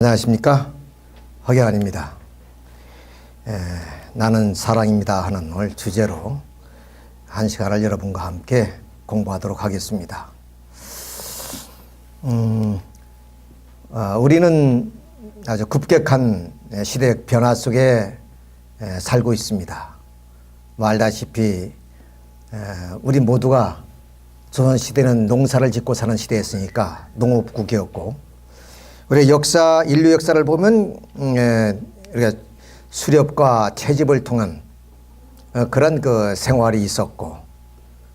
안녕하십니까, 허경환입니다. 나는 사랑입니다 하는 오늘 주제로 한 시간을 여러분과 함께 공부하도록 하겠습니다. 우리는 아주 급격한 시대의 변화 속에 살고 있습니다. 알다시피 우리 모두가 조선시대는 농사를 짓고 사는 시대였으니까 농업국이었고, 우리 인류 역사를 보면 우리가 수렵과 채집을 통한 그런 그 생활이 있었고,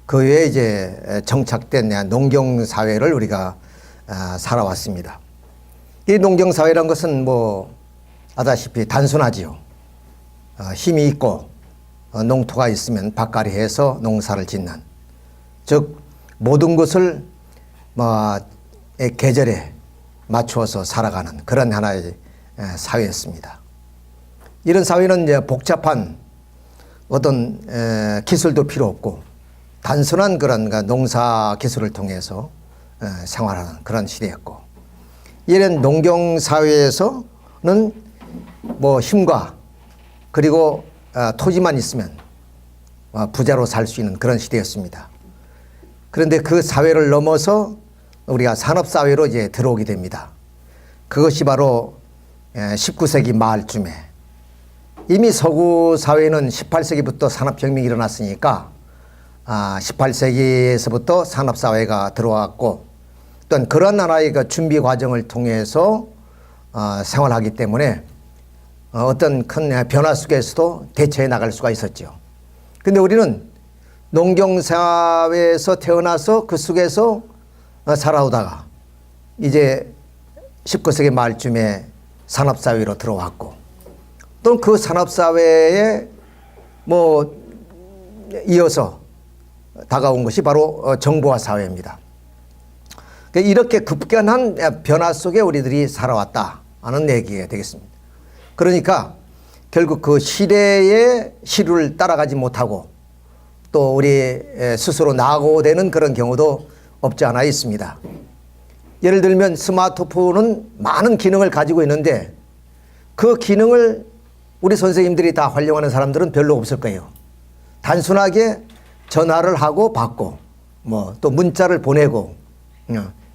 그 외에 이제 정착된 농경 사회를 우리가 살아왔습니다. 이 농경 사회란 것은 아다시피 단순하지요. 힘이 있고 농토가 있으면 밭갈이 해서 농사를 짓는, 즉 모든 것을 계절에 맞추어서 살아가는 그런 하나의 사회였습니다. 이런 사회는 이제 복잡한 어떤 기술도 필요 없고 단순한 그런 농사 기술을 통해서 생활하는 그런 시대였고, 이런 농경 사회에서는 힘과 그리고 토지만 있으면 부자로 살 수 있는 그런 시대였습니다. 그런데 그 사회를 넘어서 우리가 산업사회로 이제 들어오게 됩니다. 그것이 바로 19세기 말쯤에, 이미 서구 사회는 18세기부터 산업혁명이 일어났으니까 18세기에서부터 산업사회가 들어왔고, 또한 그런 하나의 그 준비 과정을 통해서 생활하기 때문에 어떤 큰 변화 속에서도 대처해 나갈 수가 있었죠. 그런데 우리는 농경사회에서 태어나서 그 속에서 살아오다가 이제 19세기 말쯤에 산업사회로 들어왔고, 또 그 산업사회에 이어서 다가온 것이 바로 정보화 사회입니다. 이렇게 급격한 변화 속에 우리들이 살아왔다 하는 얘기가 되겠습니다. 그러니까 결국 그 시대의 시류를 따라가지 못하고 또 우리 스스로 낙오되는 그런 경우도 없지 않아 있습니다. 예를 들면 스마트폰은 많은 기능을 가지고 있는데 그 기능을 우리 선생님들이 다 활용하는 사람들은 별로 없을 거예요. 단순하게 전화를 하고 받고 또 문자를 보내고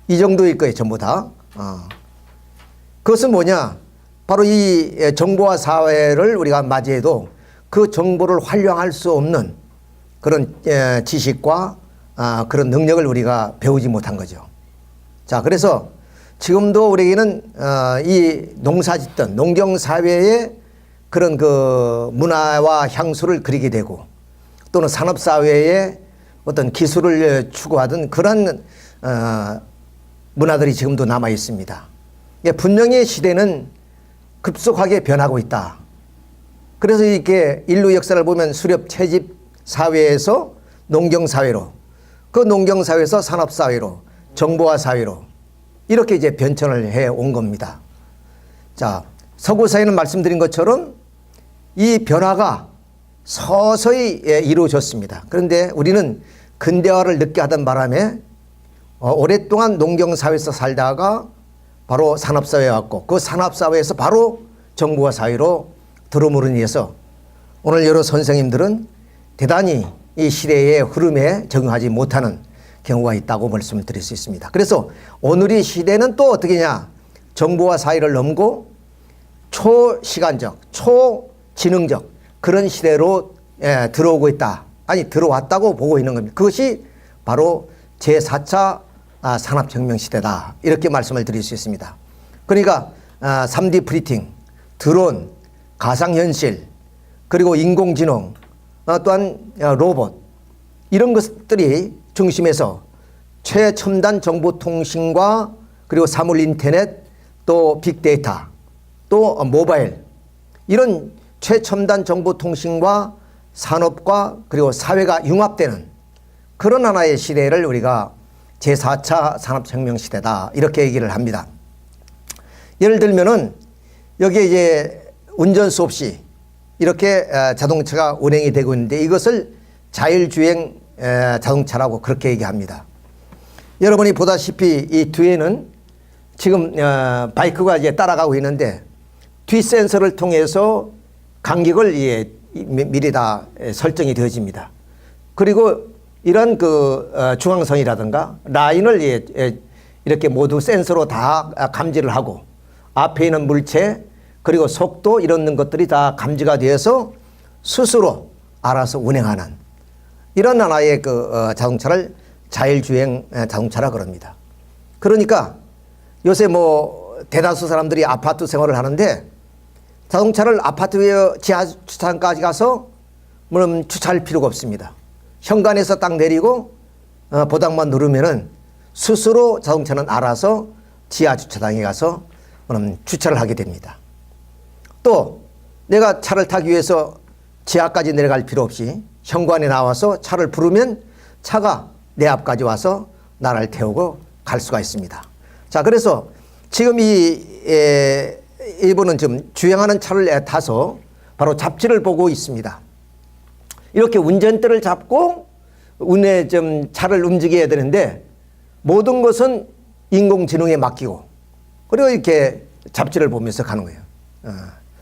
이 정도일 거예요, 전부 다. 그것은 뭐냐? 바로 이 정보화 사회를 우리가 맞이해도 그 정보를 활용할 수 없는 그런 지식과 그런 능력을 우리가 배우지 못한 거죠. 자, 그래서 지금도 우리에게는 이 농사짓던 농경사회의 그런 그 문화와 향수를 그리게 되고, 또는 산업사회의 어떤 기술을 추구하던 그런 문화들이 지금도 남아 있습니다. 분명히 시대는 급속하게 변하고 있다. 그래서 이렇게 인류 역사를 보면 수렵 채집 사회에서 농경사회로, 그 농경사회에서 산업사회로, 정보화 사회로 이렇게 이제 변천을 해 온 겁니다. 자, 서구사회는 말씀드린 것처럼 이 변화가 서서히 이루어졌습니다. 그런데 우리는 근대화를 늦게 하던 바람에 오랫동안 농경사회에서 살다가 바로 산업사회에 왔고, 그 산업사회에서 바로 정보화 사회로 들어오므로 인해서 오늘 여러 선생님들은 대단히 이 시대의 흐름에 적응하지 못하는 경우가 있다고 말씀을 드릴 수 있습니다. 그래서 오늘의 시대는 또 어떻게냐? 정보화 사회를 넘고 초시간적, 초지능적 그런 시대로 들어오고 있다. 아니, 들어왔다고 보고 있는 겁니다. 그것이 바로 제4차 산업혁명 시대다. 이렇게 말씀을 드릴 수 있습니다. 그러니까 3D 프린팅, 드론, 가상현실, 그리고 인공지능, 또한 로봇, 이런 것들이 중심에서 최첨단 정보통신과 그리고 사물인터넷, 또 빅데이터, 또 모바일, 이런 최첨단 정보통신과 산업과 그리고 사회가 융합되는 그런 하나의 시대를 우리가 제4차 산업혁명 시대다, 이렇게 얘기를 합니다. 예를 들면은 여기에 이제 운전수 없이 이렇게 자동차가 운행이 되고 있는데 이것을 자율주행 자동차라고 그렇게 얘기합니다. 여러분이 보다시피 이 뒤에는 지금 바이크가 이제 따라가고 있는데 뒷 센서를 통해서 간격을 미리 다 설정이 되어집니다. 그리고 이런 중앙선이라든가 라인을 이렇게 모두 센서로 다 감지를 하고 앞에 있는 물체 그리고 속도 이런 것들이 다 감지가 되어서 스스로 알아서 운행하는 이런 하나의 자동차를 자율주행 자동차라 그럽니다. 그러니까 요새 뭐 대다수 사람들이 아파트 생활을 하는데 자동차를 아파트 지하 주차장까지 가서 물론 주차할 필요가 없습니다. 현관에서 딱 내리고 보당만 누르면은 스스로 자동차는 알아서 지하 주차장에 가서 주차를 하게 됩니다. 또 내가 차를 타기 위해서 지하까지 내려갈 필요 없이 현관에 나와서 차를 부르면 차가 내 앞까지 와서 나를 태우고 갈 수가 있습니다. 자, 그래서 지금 이분은 지금 주행하는 차를 타서 바로 잡지를 보고 있습니다. 이렇게 운전대를 잡고 좀 차를 움직여야 되는데 모든 것은 인공지능에 맡기고 그리고 이렇게 잡지를 보면서 가는 거예요.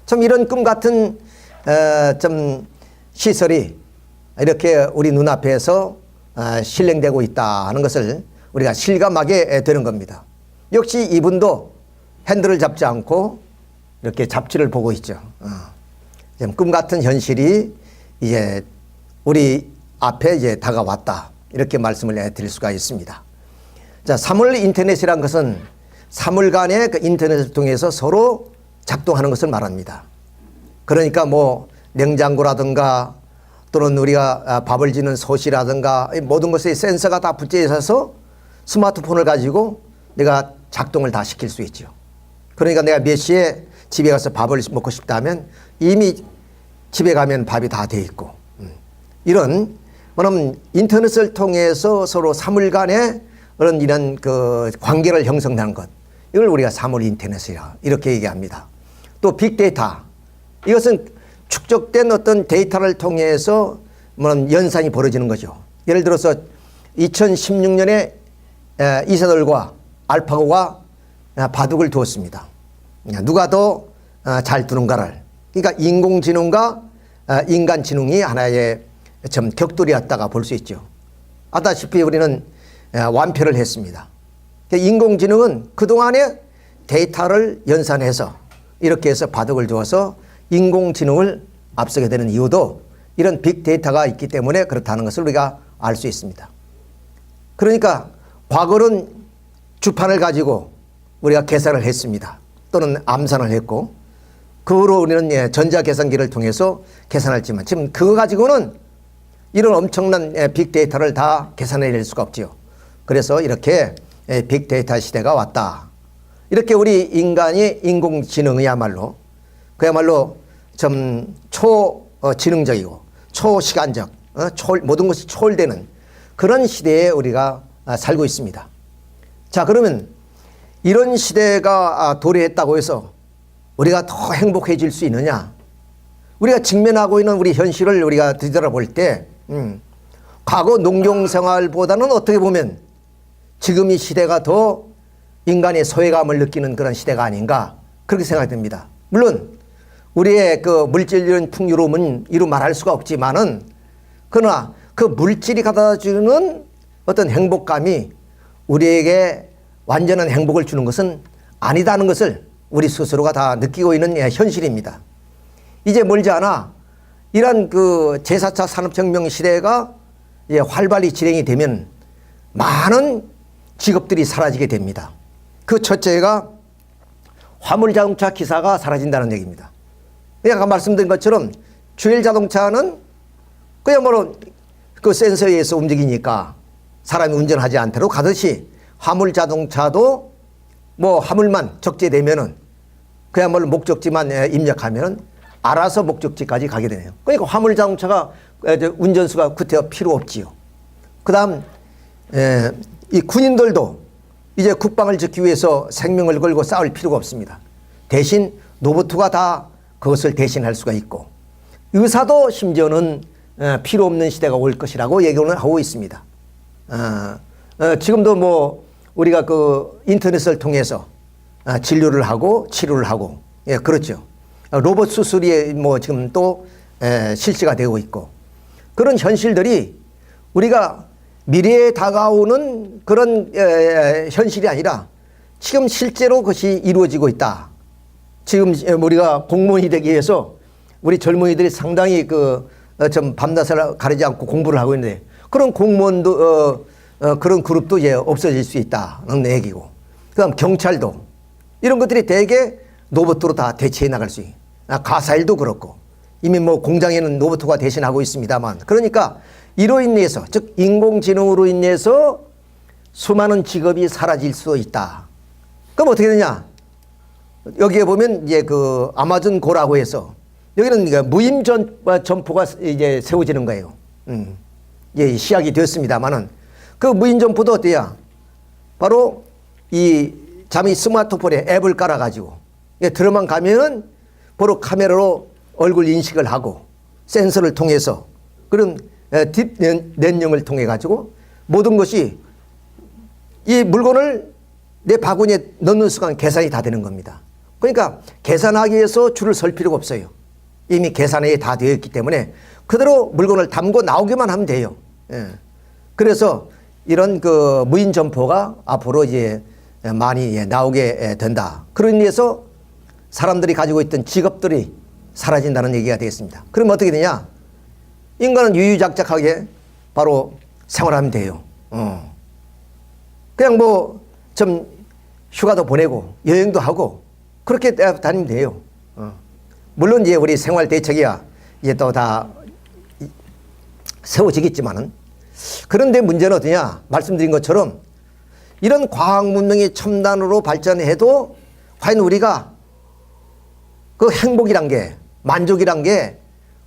참 이런 꿈 같은 좀 시설이 이렇게 우리 눈앞에서 실행되고 있다 하는 것을 우리가 실감하게 되는 겁니다. 역시 이분도 핸들을 잡지 않고 이렇게 잡지를 보고 있죠. 꿈 같은 현실이 이제 우리 앞에 이제 다가왔다. 이렇게 말씀을 드릴 수가 있습니다. 자, 사물 인터넷이란 것은 사물 간의 인터넷을 통해서 서로 작동하는 것을 말합니다. 그러니까 뭐 냉장고라든가 또는 우리가 밥을 짓는 솥이라든가 모든 것에 센서가 다 붙여 있어서 스마트폰을 가지고 내가 작동을 다 시킬 수 있죠. 그러니까 내가 몇 시에 집에 가서 밥을 먹고 싶다면 이미 집에 가면 밥이 다 돼 있고 이런 인터넷을 통해서 서로 사물 간에 이런 관계를 형성하는 것 이걸 우리가 사물 인터넷이라 이렇게 얘기합니다. 또 빅데이터 이것은 축적된 어떤 데이터를 통해서 연산이 벌어지는 거죠. 예를 들어서 2016년에 이세돌과 알파고가 바둑을 두었습니다. 누가 더 잘 두는가를. 그러니까 인공지능과 인간지능이 하나의 좀 격돌이었다가 볼 수 있죠. 아다시피 우리는 완패를 했습니다. 인공지능은 그동안에 데이터를 연산해서 이렇게 해서 바둑을 두어서 인공지능을 앞서게 되는 이유도 이런 빅데이터가 있기 때문에 그렇다는 것을 우리가 알 수 있습니다. 그러니까 과거는 주판을 가지고 우리가 계산을 했습니다. 또는 암산을 했고 그 후로 우리는 전자계산기를 통해서 계산을 했지만 지금 그거 가지고는 이런 엄청난 빅데이터를 다 계산해낼 수가 없지요. 그래서 이렇게 빅데이터 시대가 왔다. 이렇게 우리 인간이 인공지능이야말로 그야말로 좀 초지능적이고 초시간적 모든 것이 초월되는 그런 시대에 우리가 살고 있습니다. 자, 그러면 이런 시대가 도래했다고 해서 우리가 더 행복해질 수 있느냐? 우리가 직면하고 있는 우리 현실을 우리가 뒤돌아볼 때 과거 농경생활보다는 어떻게 보면 지금 이 시대가 더 인간의 소외감을 느끼는 그런 시대가 아닌가 그렇게 생각됩니다. 물론 우리의 물질적인 풍요로움은 이루 말할 수가 없지만은 그러나 그 물질이 가져다주는 어떤 행복감이 우리에게 완전한 행복을 주는 것은 아니다는 것을 우리 스스로가 다 느끼고 있는 현실입니다. 이제 멀지 않아 이런 제4차 산업혁명 시대가 활발히 진행이 되면 많은 직업들이 사라지게 됩니다. 그 첫째가 화물자동차 기사가 사라진다는 얘기입니다. 아까 말씀드린 것처럼 주행 자동차는 그야말로 그 센서에 의해서 움직이니까 사람이 운전하지 않도록 가듯이 화물자동차도 뭐 화물만 적재되면은 그야말로 목적지만 입력하면은 알아서 목적지까지 가게 되네요. 그러니까 화물자동차가 운전수가 그때 필요 없지요. 그 다음 이 군인들도 이제 국방을 지키기 위해서 생명을 걸고 싸울 필요가 없습니다. 대신 로봇가 다 그것을 대신할 수가 있고 의사도 심지어는 필요 없는 시대가 올 것이라고 얘기를 하고 있습니다. 지금도 뭐 우리가 인터넷을 통해서 진료를 하고 치료를 하고, 예, 그렇죠. 로봇 수술이 뭐 지금 또 실시가 되고 있고, 그런 현실들이 우리가 미래에 다가오는 그런 현실이 아니라 지금 실제로 그것이 이루어지고 있다. 지금 우리가 공무원이 되기 위해서 우리 젊은이들이 상당히 좀 밤낮을 가리지 않고 공부를 하고 있는데, 그런 공무원도 그런 그룹도 이제 없어질 수 있다는 얘기고, 그다음 경찰도 이런 것들이 대개 로봇으로 다 대체해 나갈 수 있고, 가사일도 그렇고 이미 뭐 공장에는 로봇가 대신하고 있습니다만, 그러니까 이로 인해서, 즉 인공지능으로 인해서 수많은 직업이 사라질 수 있다. 그럼 어떻게 되냐? 여기에 보면 이제 그 아마존 고라고 해서 여기는 무임 점포가 이제 세워지는 거예요. 예, 시작이 되었습니다만은 그 무인 점포도 어때요? 바로 이 자기 스마트폰에 앱을 깔아가지고 들어만 가면은 바로 카메라로 얼굴 인식을 하고 센서를 통해서 그런 딥 렌닝을 통해 가지고 모든 것이 이 물건을 내 바구니에 넣는 순간 계산이 다 되는 겁니다. 그러니까 계산하기 위해서 줄을 설 필요가 없어요. 이미 계산이 다 되어 있기 때문에 그대로 물건을 담고 나오기만 하면 돼요. 예. 그래서 이런 그 무인 점포가 앞으로 이제 많이 나오게 된다. 그런 의미에서 사람들이 가지고 있던 직업들이 사라진다는 얘기가 되겠습니다. 그러면 어떻게 되냐? 인간은 유유작작하게 바로 생활하면 돼요. 그냥 뭐 좀 휴가도 보내고 여행도 하고 그렇게 다니면 돼요. 물론 이제 우리 생활 대책이야 이제 또 다 세워지겠지만은, 그런데 문제는 어떠냐? 말씀드린 것처럼 이런 과학 문명이 첨단으로 발전해도 과연 우리가 그 행복이란 게, 만족이란 게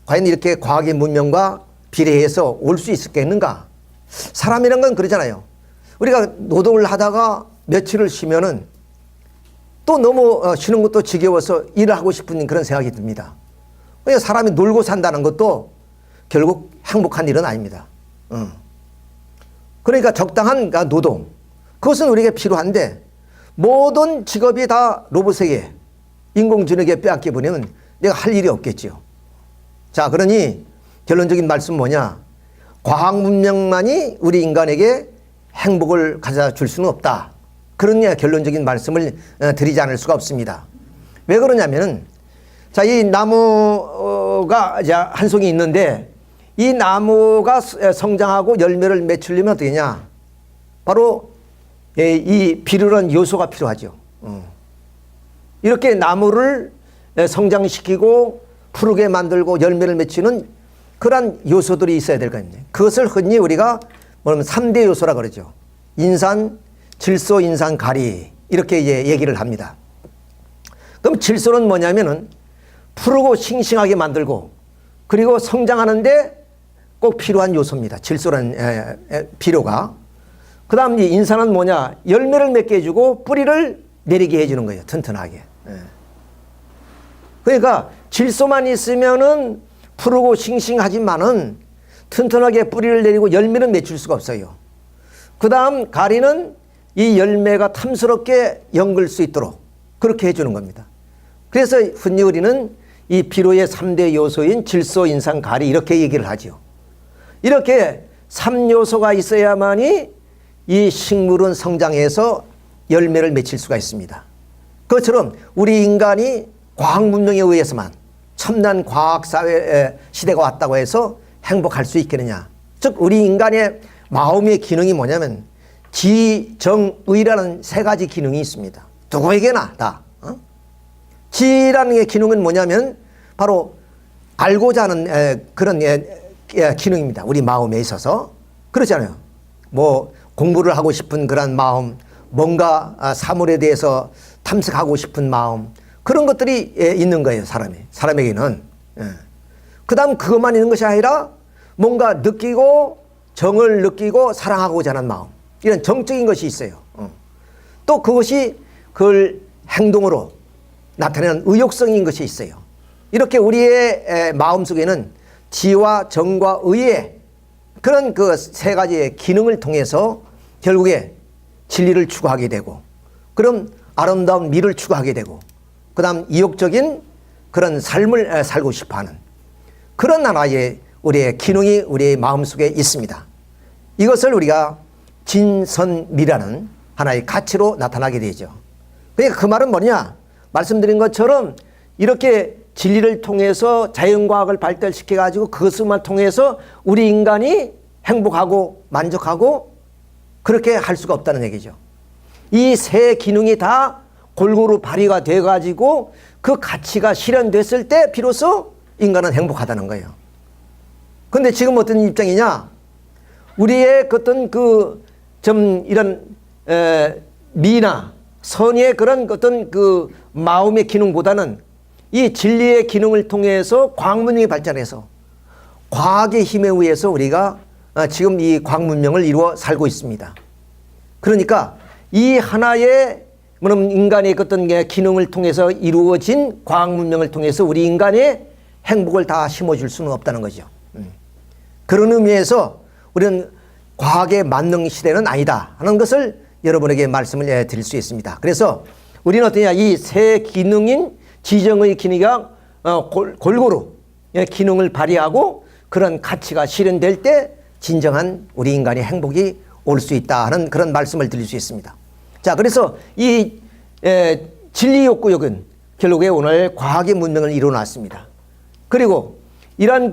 과연 이렇게 과학의 문명과 비례해서 올 수 있겠는가? 사람이란 건 그러잖아요. 우리가 노동을 하다가 며칠을 쉬면은 또 너무 쉬는 것도 지겨워서 일을 하고 싶은 그런 생각이 듭니다. 그러니까 사람이 놀고 산다는 것도 결국 행복한 일은 아닙니다. 그러니까 적당한 노동, 그것은 우리에게 필요한데 모든 직업이 다 로봇에게, 인공지능에게 빼앗겨 버리면 내가 할 일이 없겠죠. 자, 그러니 결론적인 말씀은 뭐냐? 과학 문명만이 우리 인간에게 행복을 가져다 줄 수는 없다. 그런 결론적인 말씀을 드리지 않을 수가 없습니다. 왜 그러냐면은, 자, 이 나무가 한 송이 있는데 이 나무가 성장하고 열매를 맺으려면 어떻게 하냐? 바로 이 비료라는 요소가 필요하죠. 이렇게 나무를 성장시키고 푸르게 만들고 열매를 맺히는 그러한 요소들이 있어야 될 거 아닙니까? 그것을 흔히 우리가 뭐냐면 3대 요소라 그러죠. 인산, 질소, 인산, 가리, 이렇게 이제 얘기를 합니다. 그럼 질소는 뭐냐면은 푸르고 싱싱하게 만들고 그리고 성장하는데 꼭 필요한 요소입니다. 질소라는 비료가. 그 다음 인산은 뭐냐? 열매를 맺게 해주고 뿌리를 내리게 해주는 거예요. 튼튼하게. 그러니까 질소만 있으면은 푸르고 싱싱하지만은 튼튼하게 뿌리를 내리고 열매는 맺힐 수가 없어요. 그 다음 가리는 이 열매가 탐스럽게 연글 수 있도록 그렇게 해주는 겁니다. 그래서 흔히 우리는 이 비료의 3대 요소인 질소, 인산, 가리 이렇게 얘기를 하죠. 이렇게 3요소가 있어야만이 이 식물은 성장해서 열매를 맺힐 수가 있습니다. 그것처럼 우리 인간이 과학 문명에 의해서만 첨단 과학 사회 시대가 왔다고 해서 행복할 수 있겠느냐? 즉 우리 인간의 마음의 기능이 뭐냐면 지, 정, 의라는 3가지 기능이 있습니다. 누구에게나 다. 지라는 게 기능은 뭐냐면 바로 알고자 하는 그런 기능입니다. 우리 마음에 있어서. 그렇잖아요. 뭐 공부를 하고 싶은 그런 마음, 뭔가 사물에 대해서 탐색하고 싶은 마음, 그런 것들이 있는 거예요. 사람에게는. 그 다음 그것만 있는 것이 아니라 뭔가 느끼고 정을 느끼고 사랑하고자 하는 마음, 이런 정적인 것이 있어요. 또 그것이 그걸 행동으로 나타내는 의욕성인 것이 있어요. 이렇게 우리의 마음속에는 지와 정과 의의 그런 그 3가지의 기능을 통해서 결국에 진리를 추구하게 되고, 그럼 아름다운 미를 추구하게 되고 그다음 이욕적인 그런 삶을 살고 싶어하는 그런 하나의 우리의 기능이 우리의 마음속에 있습니다. 이것을 우리가 진선미라는 하나의 가치로 나타나게 되죠. 그러니까 그 말은 뭐냐? 말씀드린 것처럼 이렇게 진리를 통해서 자연과학을 발달시켜 가지고 그것만 통해서 우리 인간이 행복하고 만족하고 그렇게 할 수가 없다는 얘기죠. 이 세 기능이 다 골고루 발휘가 돼 가지고 그 가치가 실현됐을 때 비로소 인간은 행복하다는 거예요. 그런데 지금 어떤 입장이냐? 우리의 어떤 좀 이런 미나 선의 그런 어떤 마음의 기능보다는 이 진리의 기능을 통해서 과학 문명이 발전해서 과학의 힘에 의해서 우리가 지금 이 과학 문명을 이루어 살고 있습니다. 그러니까 이 하나의 인간의 어떤 기능을 통해서 이루어진 과학 문명을 통해서 우리 인간의 행복을 다 심어줄 수는 없다는 거죠. 그런 의미에서 우리는 과학의 만능 시대는 아니다 하는 것을 여러분에게 말씀을 드릴 수 있습니다. 그래서 우리는 어떠냐, 이 세 기능인 지정의 기능이 골고루 기능을 발휘하고 그런 가치가 실현될 때 진정한 우리 인간의 행복이 올 수 있다 하는 그런 말씀을 드릴 수 있습니다. 자, 그래서 이 진리 욕구역은 결국에 오늘 과학의 문명을 이루어놨습니다. 그리고 이러한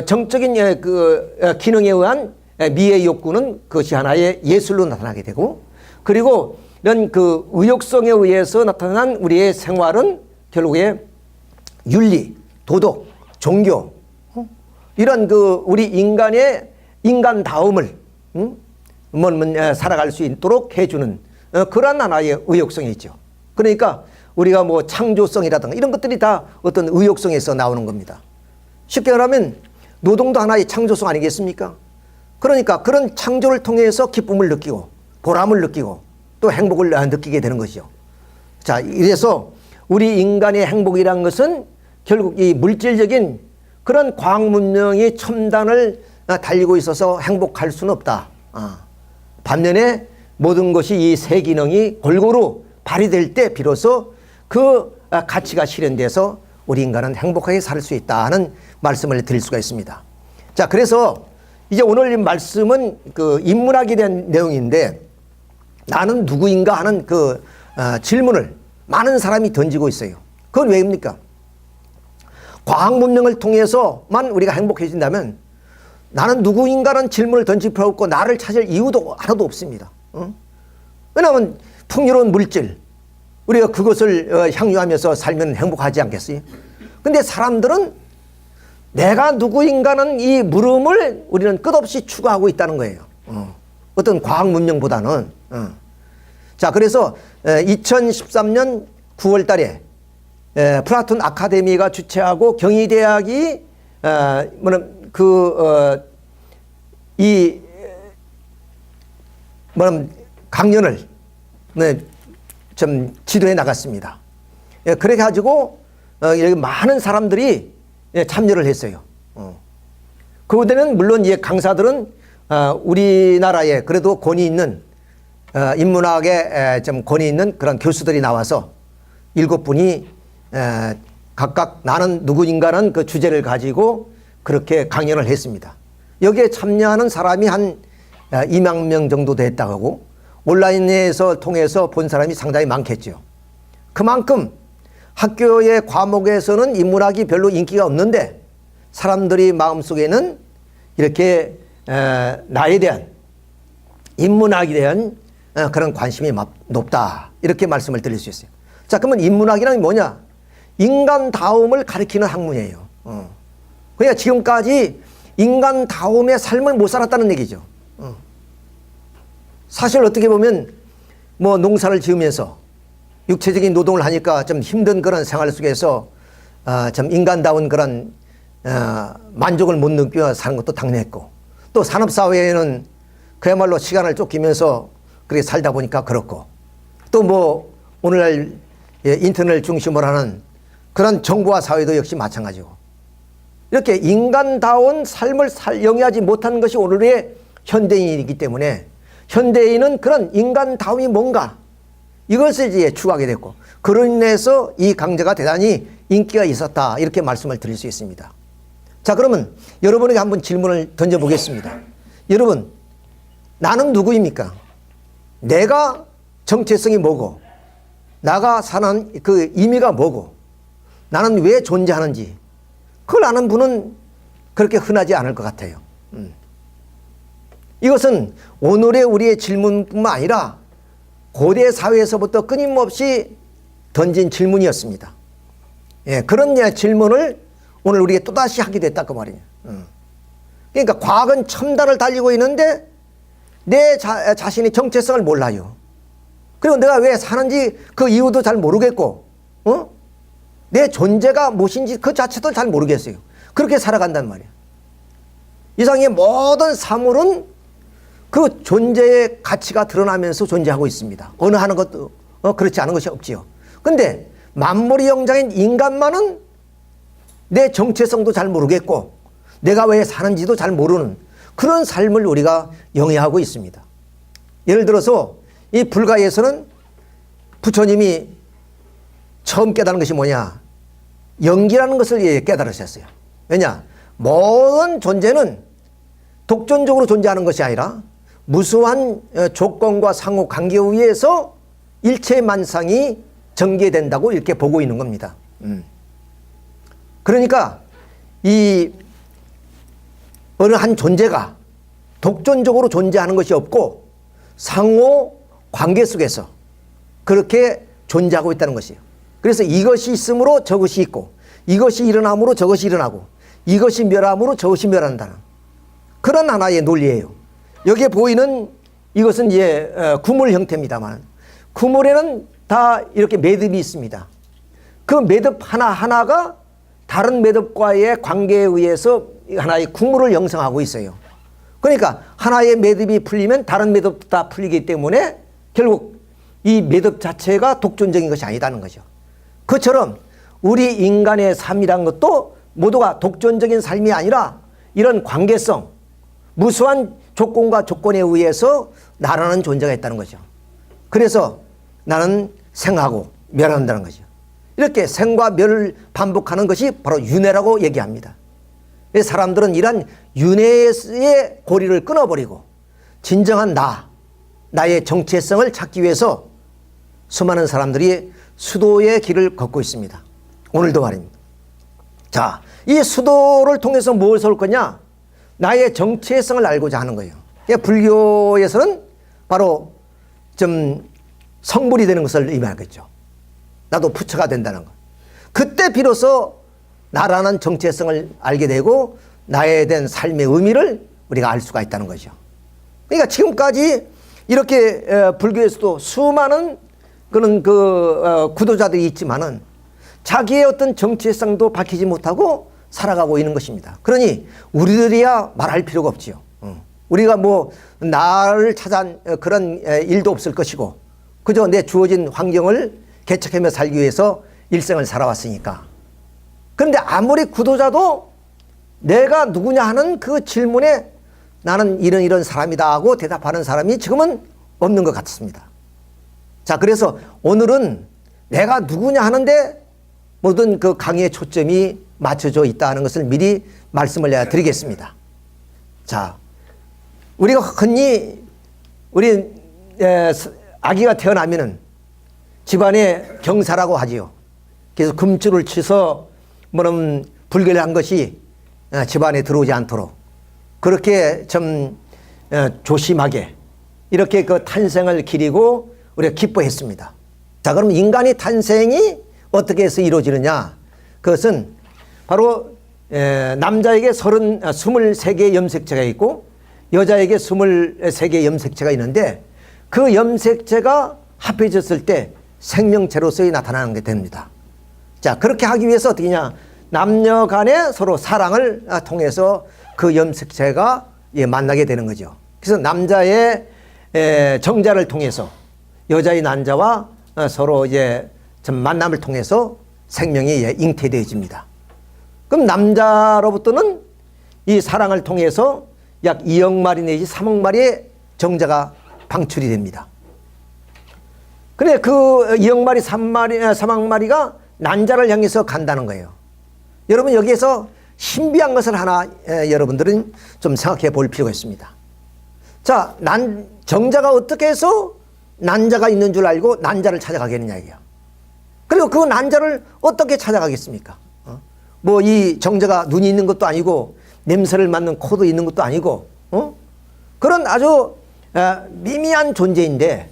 정적인 기능에 의한 미의 욕구는 그것이 하나의 예술로 나타나게 되고, 그리고 이런 의욕성에 의해서 나타난 우리의 생활은 결국에 윤리, 도덕, 종교, 이런 우리 인간의 인간다움을 살아갈 수 있도록 해주는 그런 하나의 의욕성이 있죠. 그러니까 우리가 뭐 창조성이라든가 이런 것들이 다 어떤 의욕성에서 나오는 겁니다. 쉽게 말하면 노동도 하나의 창조성 아니겠습니까? 그러니까 그런 창조를 통해서 기쁨을 느끼고 보람을 느끼고 또 행복을 느끼게 되는 것이죠. 자, 이래서 우리 인간의 행복이란 것은 결국 이 물질적인 그런 과학 문명이 첨단을 달리고 있어서 행복할 수는 없다. 반면에 모든 것이 이 세 기능이 골고루 발휘될 때 비로소 그 가치가 실현돼서 우리 인간은 행복하게 살 수 있다는 말씀을 드릴 수가 있습니다. 자, 그래서 이제 오늘 이 말씀은 인문학에 대한 내용인데, 나는 누구인가 하는 질문을 많은 사람이 던지고 있어요. 그건 왜입니까? 과학 문명을 통해서만 우리가 행복해진다면 나는 누구인가라는 질문을 던질 필요 없고 나를 찾을 이유도 하나도 없습니다. 왜냐하면 풍요로운 물질, 우리가 그것을 향유하면서 살면 행복하지 않겠어요? 근데 사람들은 내가 누구인가는 이 물음을 우리는 끝없이 추구하고 있다는 거예요. 어떤 과학 문명보다는. 자, 그래서 2013년 9월 달에 플라톤 아카데미가 주최하고 경희대학이 강연을 좀 지도해 나갔습니다. 그래 가지고 여기 많은 사람들이 참여를 했어요. 그때는 물론 이 강사들은 우리나라에 그래도 권위 있는 인문학에 좀 권위 있는 그런 교수들이 나와서 7분이 각각 나는 누구인가는 그 주제를 가지고 그렇게 강연을 했습니다. 여기에 참여하는 사람이 한 2만 명 정도 됐다고 하고 온라인에서 통해서 본 사람이 상당히 많겠죠. 그만큼 학교의 과목에서는 인문학이 별로 인기가 없는데 사람들이 마음속에는 이렇게 나에 대한 인문학에 대한 그런 관심이 높다, 이렇게 말씀을 드릴 수 있어요. 자, 그러면 인문학이란 뭐냐? 인간다움을 가리키는 학문이에요. 그러니까 지금까지 인간다움의 삶을 못 살았다는 얘기죠. 사실 어떻게 보면 뭐 농사를 지으면서 육체적인 노동을 하니까 좀 힘든 그런 생활 속에서 좀 인간다운 그런 만족을 못 느끼며 사는 것도 당연했고, 또 산업사회에는 그야말로 시간을 쫓기면서 그렇게 살다 보니까 그렇고, 또 뭐 오늘날 인터넷 중심으로 하는 그런 정보화 사회도 역시 마찬가지고, 이렇게 인간다운 삶을 영위하지 못하는 것이 오늘의 현대인이기 때문에 현대인은 그런 인간다움이 뭔가, 이것을 이제 추구하게 됐고, 그로 인해서 이 강자가 대단히 인기가 있었다, 이렇게 말씀을 드릴 수 있습니다. 자, 그러면 여러분에게 한번 질문을 던져보겠습니다. 여러분, 나는 누구입니까? 내가 정체성이 뭐고, 나가 사는 그 의미가 뭐고, 나는 왜 존재하는지, 그걸 아는 분은 그렇게 흔하지 않을 것 같아요. 이것은 오늘의 우리의 질문뿐만 아니라 고대 사회에서부터 끊임없이 던진 질문이었습니다. 예, 그런 질문을 오늘 우리가 또다시 하게 됐다, 그 말이에요. 그러니까 과학은 첨단을 달리고 있는데 내 자신의 정체성을 몰라요. 그리고 내가 왜 사는지 그 이유도 잘 모르겠고, 내 존재가 무엇인지 그 자체도 잘 모르겠어요. 그렇게 살아간단 말이에요. 이상의 모든 사물은 그 존재의 가치가 드러나면서 존재하고 있습니다. 어느 하는 것도 그렇지 않은 것이 없지요. 근데 만물의 영장인 인간만은 내 정체성도 잘 모르겠고 내가 왜 사는지도 잘 모르는 그런 삶을 우리가 영위하고 있습니다. 예를 들어서 이 불가에서는 부처님이 처음 깨달은 것이 뭐냐? 영기라는 것을 깨달으셨어요. 왜냐? 모든 존재는 독존적으로 존재하는 것이 아니라 무수한 조건과 상호 관계에 의해서 일체 만상이 전개된다고 이렇게 보고 있는 겁니다. 그러니까 이 어느 한 존재가 독존적으로 존재하는 것이 없고 상호 관계 속에서 그렇게 존재하고 있다는 것이에요. 그래서 이것이 있으므로 저것이 있고 이것이 일어남으로 저것이 일어나고 이것이 멸함으로 저것이 멸한다는 그런 하나의 논리예요. 여기에 보이는 이것은 이제 구물 형태입니다만 구물에는 다 이렇게 매듭이 있습니다. 그 매듭 하나하나가 다른 매듭과의 관계에 의해서 하나의 구물을 형성하고 있어요. 그러니까 하나의 매듭이 풀리면 다른 매듭도 다 풀리기 때문에 결국 이 매듭 자체가 독존적인 것이 아니다는 거죠. 그처럼 우리 인간의 삶이란 것도 모두가 독존적인 삶이 아니라 이런 관계성, 무수한 조건과 조건에 의해서 나라는 존재가 있다는 거죠. 그래서 나는 생하고 멸한다는 거죠. 이렇게 생과 멸을 반복하는 것이 바로 윤회라고 얘기합니다. 사람들은 이런 윤회의 고리를 끊어버리고 진정한 나의 정체성을 찾기 위해서 수많은 사람들이 수도의 길을 걷고 있습니다. 오늘도 말입니다. 자, 이 수도를 통해서 무엇을 올 거냐? 나의 정체성을 알고자 하는 거예요. 불교에서는 바로 좀 성불이 되는 것을 의미하겠죠. 나도 부처가 된다는 것. 그때 비로소 나라는 정체성을 알게 되고 나에 대한 삶의 의미를 우리가 알 수가 있다는 거죠. 그러니까 지금까지 이렇게 불교에서도 수많은 그런 구도자들이 있지만은 자기의 어떤 정체성도 밝히지 못하고 살아가고 있는 것입니다. 그러니 우리들이야 말할 필요가 없지요. 우리가 뭐 나를 찾아 그런 일도 없을 것이고 그저 내 주어진 환경을 개척하며 살기 위해서 일생을 살아왔으니까. 그런데 아무리 구도자도 내가 누구냐 하는 그 질문에 나는 이런 사람이다 하고 대답하는 사람이 지금은 없는 것 같습니다. 자, 그래서 오늘은 내가 누구냐 하는데 모든 그 강의의 초점이 맞춰져 있다는 것을 미리 말씀을 내가 드리겠습니다. 자, 우리가 흔히 우리 아기가 태어나면은 집안에 경사라고 하지요. 그래서 금줄을 치서 뭐는 불결을 한 것이 집안에 들어오지 않도록 그렇게 좀 조심하게 이렇게 그 탄생을 기리고 우리가 기뻐했습니다. 자, 그럼 인간의 탄생이 어떻게 해서 이루어지느냐? 그것은 바로 남자에게 23개의 염색체가 있고 여자에게 23개의 염색체가 있는데 그 염색체가 합해졌을 때 생명체로서의 나타나는 게 됩니다. 자, 그렇게 하기 위해서 어떻게 하냐? 남녀 간에 서로 사랑을 통해서 그 염색체가 만나게 되는 거죠. 그래서 남자의 정자를 통해서 여자의 난자와 서로 이제 좀 만남을 통해서 생명이 잉태되어집니다. 그럼 남자로부터는 이 사랑을 통해서 약 2억 마리 내지 3억 마리의 정자가 방출이 됩니다. 그래 그 이역마리 사막마리가 난자를 향해서 간다는 거예요. 여러분 여기에서 신비한 것을 하나 여러분들은 좀 생각해 볼 필요가 있습니다. 자, 정자가 어떻게 해서 난자가 있는 줄 알고 난자를 찾아가겠느냐 이게요. 그리고 그 난자를 어떻게 찾아가겠습니까? 뭐 이 정자가 눈이 있는 것도 아니고 냄새를 맡는 코도 있는 것도 아니고 그런 아주 미미한 존재인데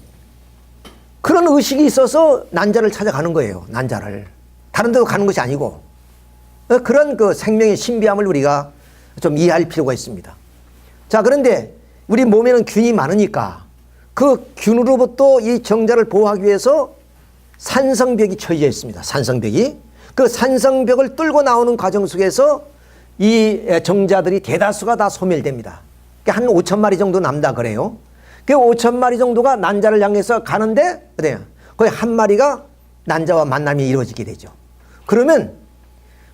그런 의식이 있어서 난자를 찾아가는 거예요. 난자를 다른 데로 가는 것이 아니고 그런 그 생명의 신비함을 우리가 좀 이해할 필요가 있습니다. 자, 그런데 우리 몸에는 균이 많으니까 그 균으로부터 이 정자를 보호하기 위해서 산성벽이 쳐져 있습니다. 산성벽이. 그 산성벽을 뚫고 나오는 과정 속에서 이 정자들이 대다수가 다 소멸됩니다. 한 5천 마리 정도 남다 그래요. 그 5천 마리 정도가 난자를 향해서 가는데 거의 한 마리가 난자와 만남이 이루어지게 되죠. 그러면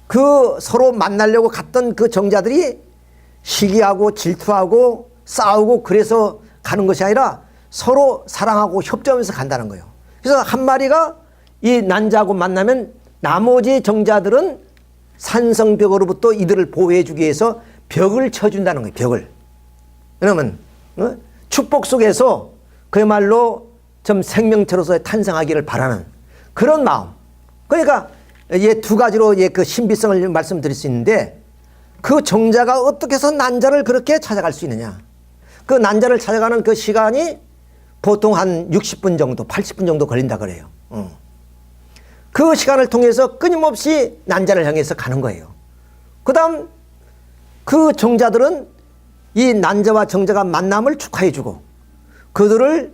그 서로 만나려고 갔던 그 정자들이 시기하고 질투하고 싸우고 그래서 가는 것이 아니라 서로 사랑하고 협조하면서 간다는 거예요. 그래서 한 마리가 이 난자하고 만나면 나머지 정자들은 산성벽으로부터 이들을 보호해 주기 위해서 벽을 쳐준다는 거예요. 벽을. 그러면 축복 속에서 그야말로 좀 생명체로서 탄생하기를 바라는 그런 마음. 그러니까 두 가지로 그 신비성을 말씀드릴 수 있는데 그 정자가 어떻게 해서 난자를 그렇게 찾아갈 수 있느냐. 그 난자를 찾아가는 그 시간이 보통 한 60분 정도, 80분 정도 걸린다 그래요. 그 시간을 통해서 끊임없이 난자를 향해서 가는 거예요. 그 다음 그 정자들은 이 난자와 정자가 만남을 축하해주고 그들을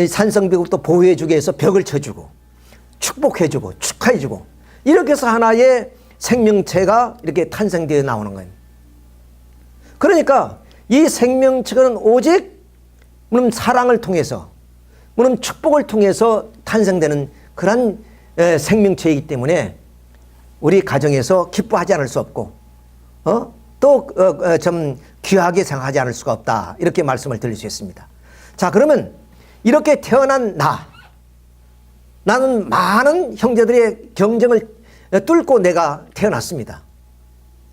산성벽으로부터 보호해주기 위해서 벽을 쳐주고 축복해주고 축하해주고 이렇게 해서 하나의 생명체가 이렇게 탄생되어 나오는 거예요. 그러니까 이 생명체는 오직 물론 사랑을 통해서 물론 축복을 통해서 탄생되는 그런 생명체이기 때문에 우리 가정에서 기뻐하지 않을 수 없고 또 좀 귀하게 생각하지 않을 수가 없다. 이렇게 말씀을 드릴 수 있습니다. 자, 그러면 이렇게 태어난 나는 많은 형제들의 경쟁을 뚫고 내가 태어났습니다.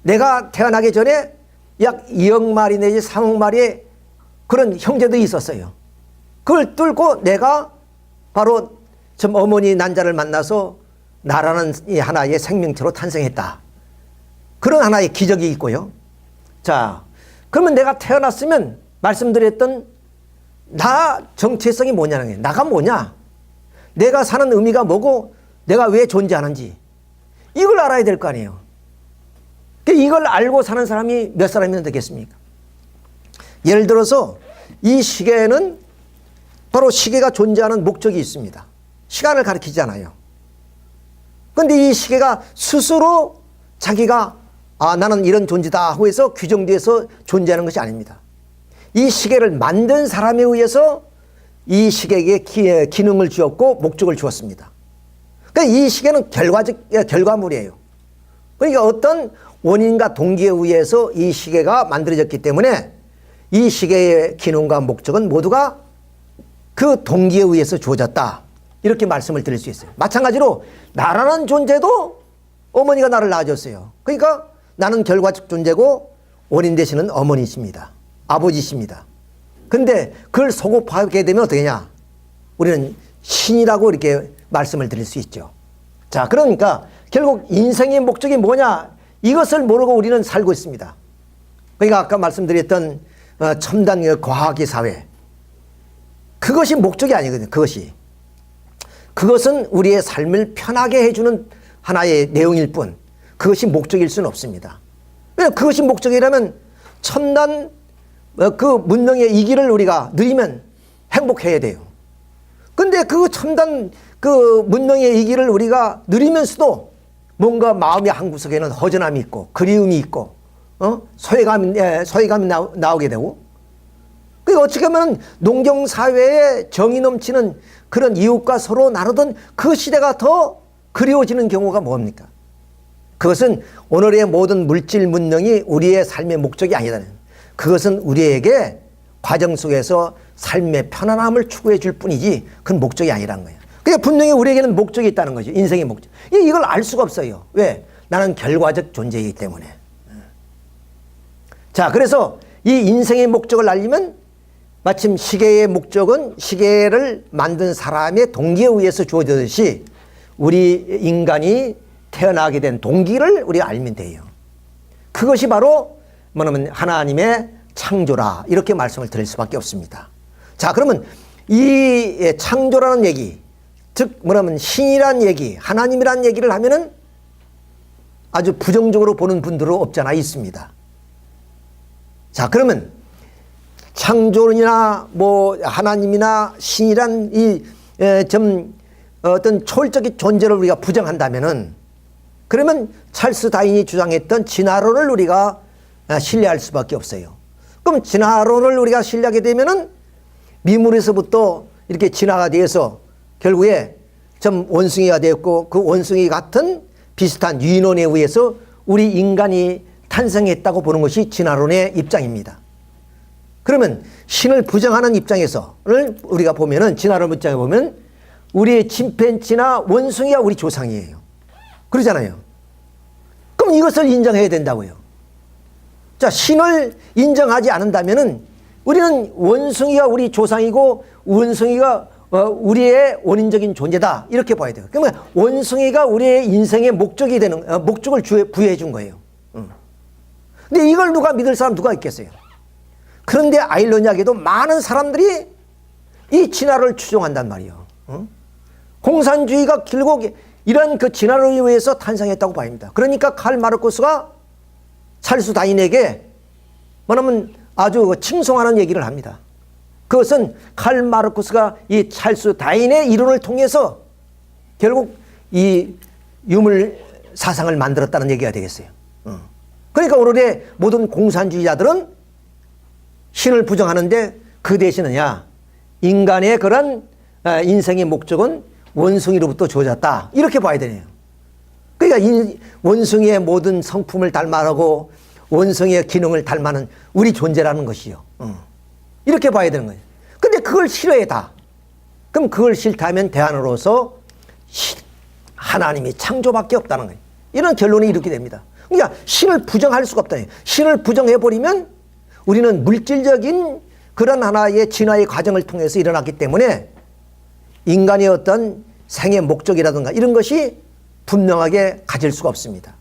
내가 태어나기 전에 약 2억 마리 내지 3억 마리의 그런 형제들이 있었어요. 그걸 뚫고 내가 바로 좀 어머니 난자를 만나서 나라는 이 하나의 생명체로 탄생했다. 그런 하나의 기적이 있고요. 자, 그러면 내가 태어났으면 말씀드렸던 나 정체성이 뭐냐는 거예요. 나가 뭐냐? 내가 사는 의미가 뭐고 내가 왜 존재하는지 이걸 알아야 될 거 아니에요. 이걸 알고 사는 사람이 몇 사람이면 되겠습니까? 예를 들어서 이 시계는 바로 시계가 존재하는 목적이 있습니다. 시간을 가리키잖아요. 그런데 이 시계가 스스로 자기가 나는 이런 존재다 하고 해서 규정돼서 존재하는 것이 아닙니다. 이 시계를 만든 사람에 의해서 이 시계에게 기능을 주었고 목적을 주었습니다. 그러니까 이 시계는 결과물이에요. 그러니까 어떤 원인과 동기에 의해서 이 시계가 만들어졌기 때문에 이 시계의 기능과 목적은 모두가 그 동기에 의해서 주어졌다. 이렇게 말씀을 드릴 수 있어요. 마찬가지로 나라는 존재도 어머니가 나를 낳아줬어요. 그러니까 나는 결과적 존재고 원인 되시는 어머니십니다. 아버지십니다. 근데 그걸 소급하게 되면 어떻게 되냐? 우리는 신이라고 이렇게 말씀을 드릴 수 있죠. 자, 그러니까 결국 인생의 목적이 뭐냐? 이것을 모르고 우리는 살고 있습니다. 그러니까 아까 말씀드렸던 첨단 과학의 사회. 그것이 목적이 아니거든요. 그것은 우리의 삶을 편하게 해주는 하나의 내용일 뿐 그것이 목적일 수는 없습니다. 왜냐하면 그것이 목적이라면 첨단 그 문명의 이기를 우리가 누리면 행복해야 돼요. 근데 그 첨단 그 문명의 이기를 우리가 누리면서도 뭔가 마음의 한구석에는 허전함이 있고 그리움이 있고 소외감이 나오게 되고 그 어떻게 보면 농경사회에 정이 넘치는 그런 이웃과 서로 나누던 그 시대가 더 그리워지는 경우가 뭡니까? 그것은 오늘의 모든 물질 문명이 우리의 삶의 목적이 아니다. 그것은 우리에게 과정 속에서 삶의 편안함을 추구해 줄 뿐이지 그건 목적이 아니라는 거예요. 그러니까 분명히 우리에게는 목적이 있다는 거죠. 인생의 목적. 이걸 알 수가 없어요. 왜? 나는 결과적 존재이기 때문에. 자, 그래서 이 인생의 목적을 알려면 마침 시계의 목적은 시계를 만든 사람의 동기에 의해서 주어지듯이 우리 인간이 태어나게 된 동기를 우리가 알면 돼요. 그것이 바로 뭐냐면 하나님의 창조라, 이렇게 말씀을 드릴 수밖에 없습니다. 자, 그러면 이 창조라는 얘기, 즉 뭐냐면 신이란 얘기, 하나님이란 얘기를 하면은 아주 부정적으로 보는 분들은 없잖아 있습니다. 자, 그러면 창조론이나 뭐 하나님이나 신이란 좀 어떤 초월적인 존재를 우리가 부정한다면은, 그러면 찰스 다윈이 주장했던 진화론을 우리가 신뢰할 수밖에 없어요. 그럼 진화론을 우리가 신뢰하게 되면은 미물에서부터 이렇게 진화가 되어서 결국에 좀 원숭이가 되었고, 그 원숭이 같은 비슷한 유인원에 의해서 우리 인간이 탄생했다고 보는 것이 진화론의 입장입니다. 그러면 신을 부정하는 입장에서를 우리가 보면은, 진화론 입장에 보면 우리의 침팬지나 원숭이가 우리 조상이에요. 그러잖아요. 그럼 이것을 인정해야 된다고요. 자, 신을 인정하지 않는다면은 우리는 원숭이가 우리 조상이고 원숭이가 우리의 원인적인 존재다, 이렇게 봐야 돼요. 그러면 원숭이가 우리의 인생의 목적이 되는, 목적을 부여해 준 거예요. 근데 이걸 누가 믿을 사람 누가 있겠어요? 그런데 아이러니하게도 많은 사람들이 이 진화를 추종한단 말이에요. 공산주의가 결국 이런 그 진화론에 의해서 탄생했다고 봐입니다. 그러니까 칼 마르쿠스가 찰스 다윈에게 뭐냐면 아주 칭송하는 얘기를 합니다. 그것은 칼 마르쿠스가 이 찰스 다윈의 이론을 통해서 결국 이 유물 사상을 만들었다는 얘기가 되겠어요. 그러니까 오늘의 모든 공산주의자들은 신을 부정하는데 그 대신은야, 인간의 그런 인생의 목적은 원숭이로부터 주어졌다, 이렇게 봐야 되네요. 그러니까 원숭이의 모든 성품을 닮아가고 원숭이의 기능을 닮아는 우리 존재라는 것이요. 이렇게 봐야 되는 거예요. 근데 그걸 싫어해 다. 그럼 그걸 싫다면 대안으로서 하나님이 창조밖에 없다는 거예요. 이런 결론이 이렇게 됩니다. 그러니까 신을 부정할 수가 없다. 신을 부정해버리면 우리는 물질적인 그런 하나의 진화의 과정을 통해서 일어났기 때문에 인간의 어떤 생의 목적이라든가 이런 것이 분명하게 가질 수가 없습니다.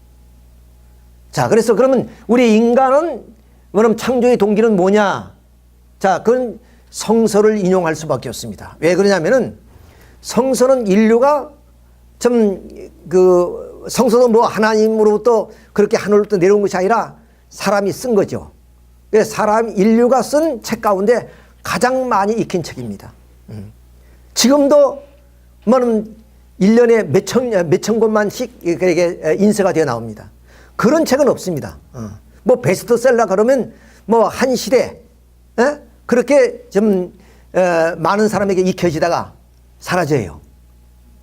자, 그래서 그러면 우리 인간은 그럼 창조의 동기는 뭐냐? 자, 그건 성서를 인용할 수밖에 없습니다. 왜 그러냐면은 성서는 인류가 좀 성서도 뭐 하나님으로부터 그렇게 하늘로부터 내려온 것이 아니라 사람이 쓴 거죠. 인류가 쓴 책 가운데 가장 많이 익힌 책입니다. 지금도 뭐는 1년에 몇천 권만씩 이렇게 인쇄가 되어 나옵니다. 그런 책은 없습니다. 뭐 베스트셀러 그러면 뭐 한 시대 그렇게 좀 많은 사람에게 익혀지다가 사라져요.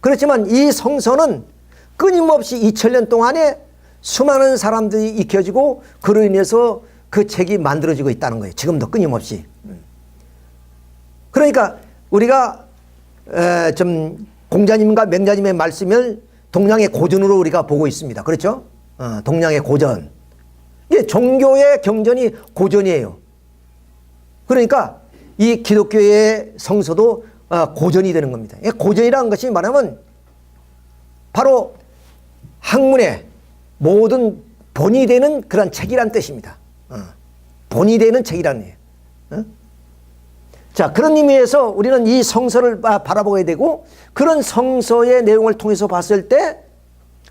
그렇지만 이 성서는 끊임없이 2000년 동안에 수많은 사람들이 익혀지고 그로 인해서 그 책이 만들어지고 있다는 거예요. 지금도 끊임없이. 그러니까 우리가 좀 공자님과 맹자님의 말씀을 동양의 고전으로 우리가 보고 있습니다. 그렇죠? 동양의 고전. 이게 종교의 경전이 고전이에요. 그러니까 이 기독교의 성서도 고전이 되는 겁니다. 고전이라는 것이 말하면 바로 학문의 모든 본이 되는 그런 책이란 뜻입니다. 본이 되는 책이라는 거예요. 자, 그런 의미에서 우리는 이 성서를 바라보게 되고, 그런 성서의 내용을 통해서 봤을 때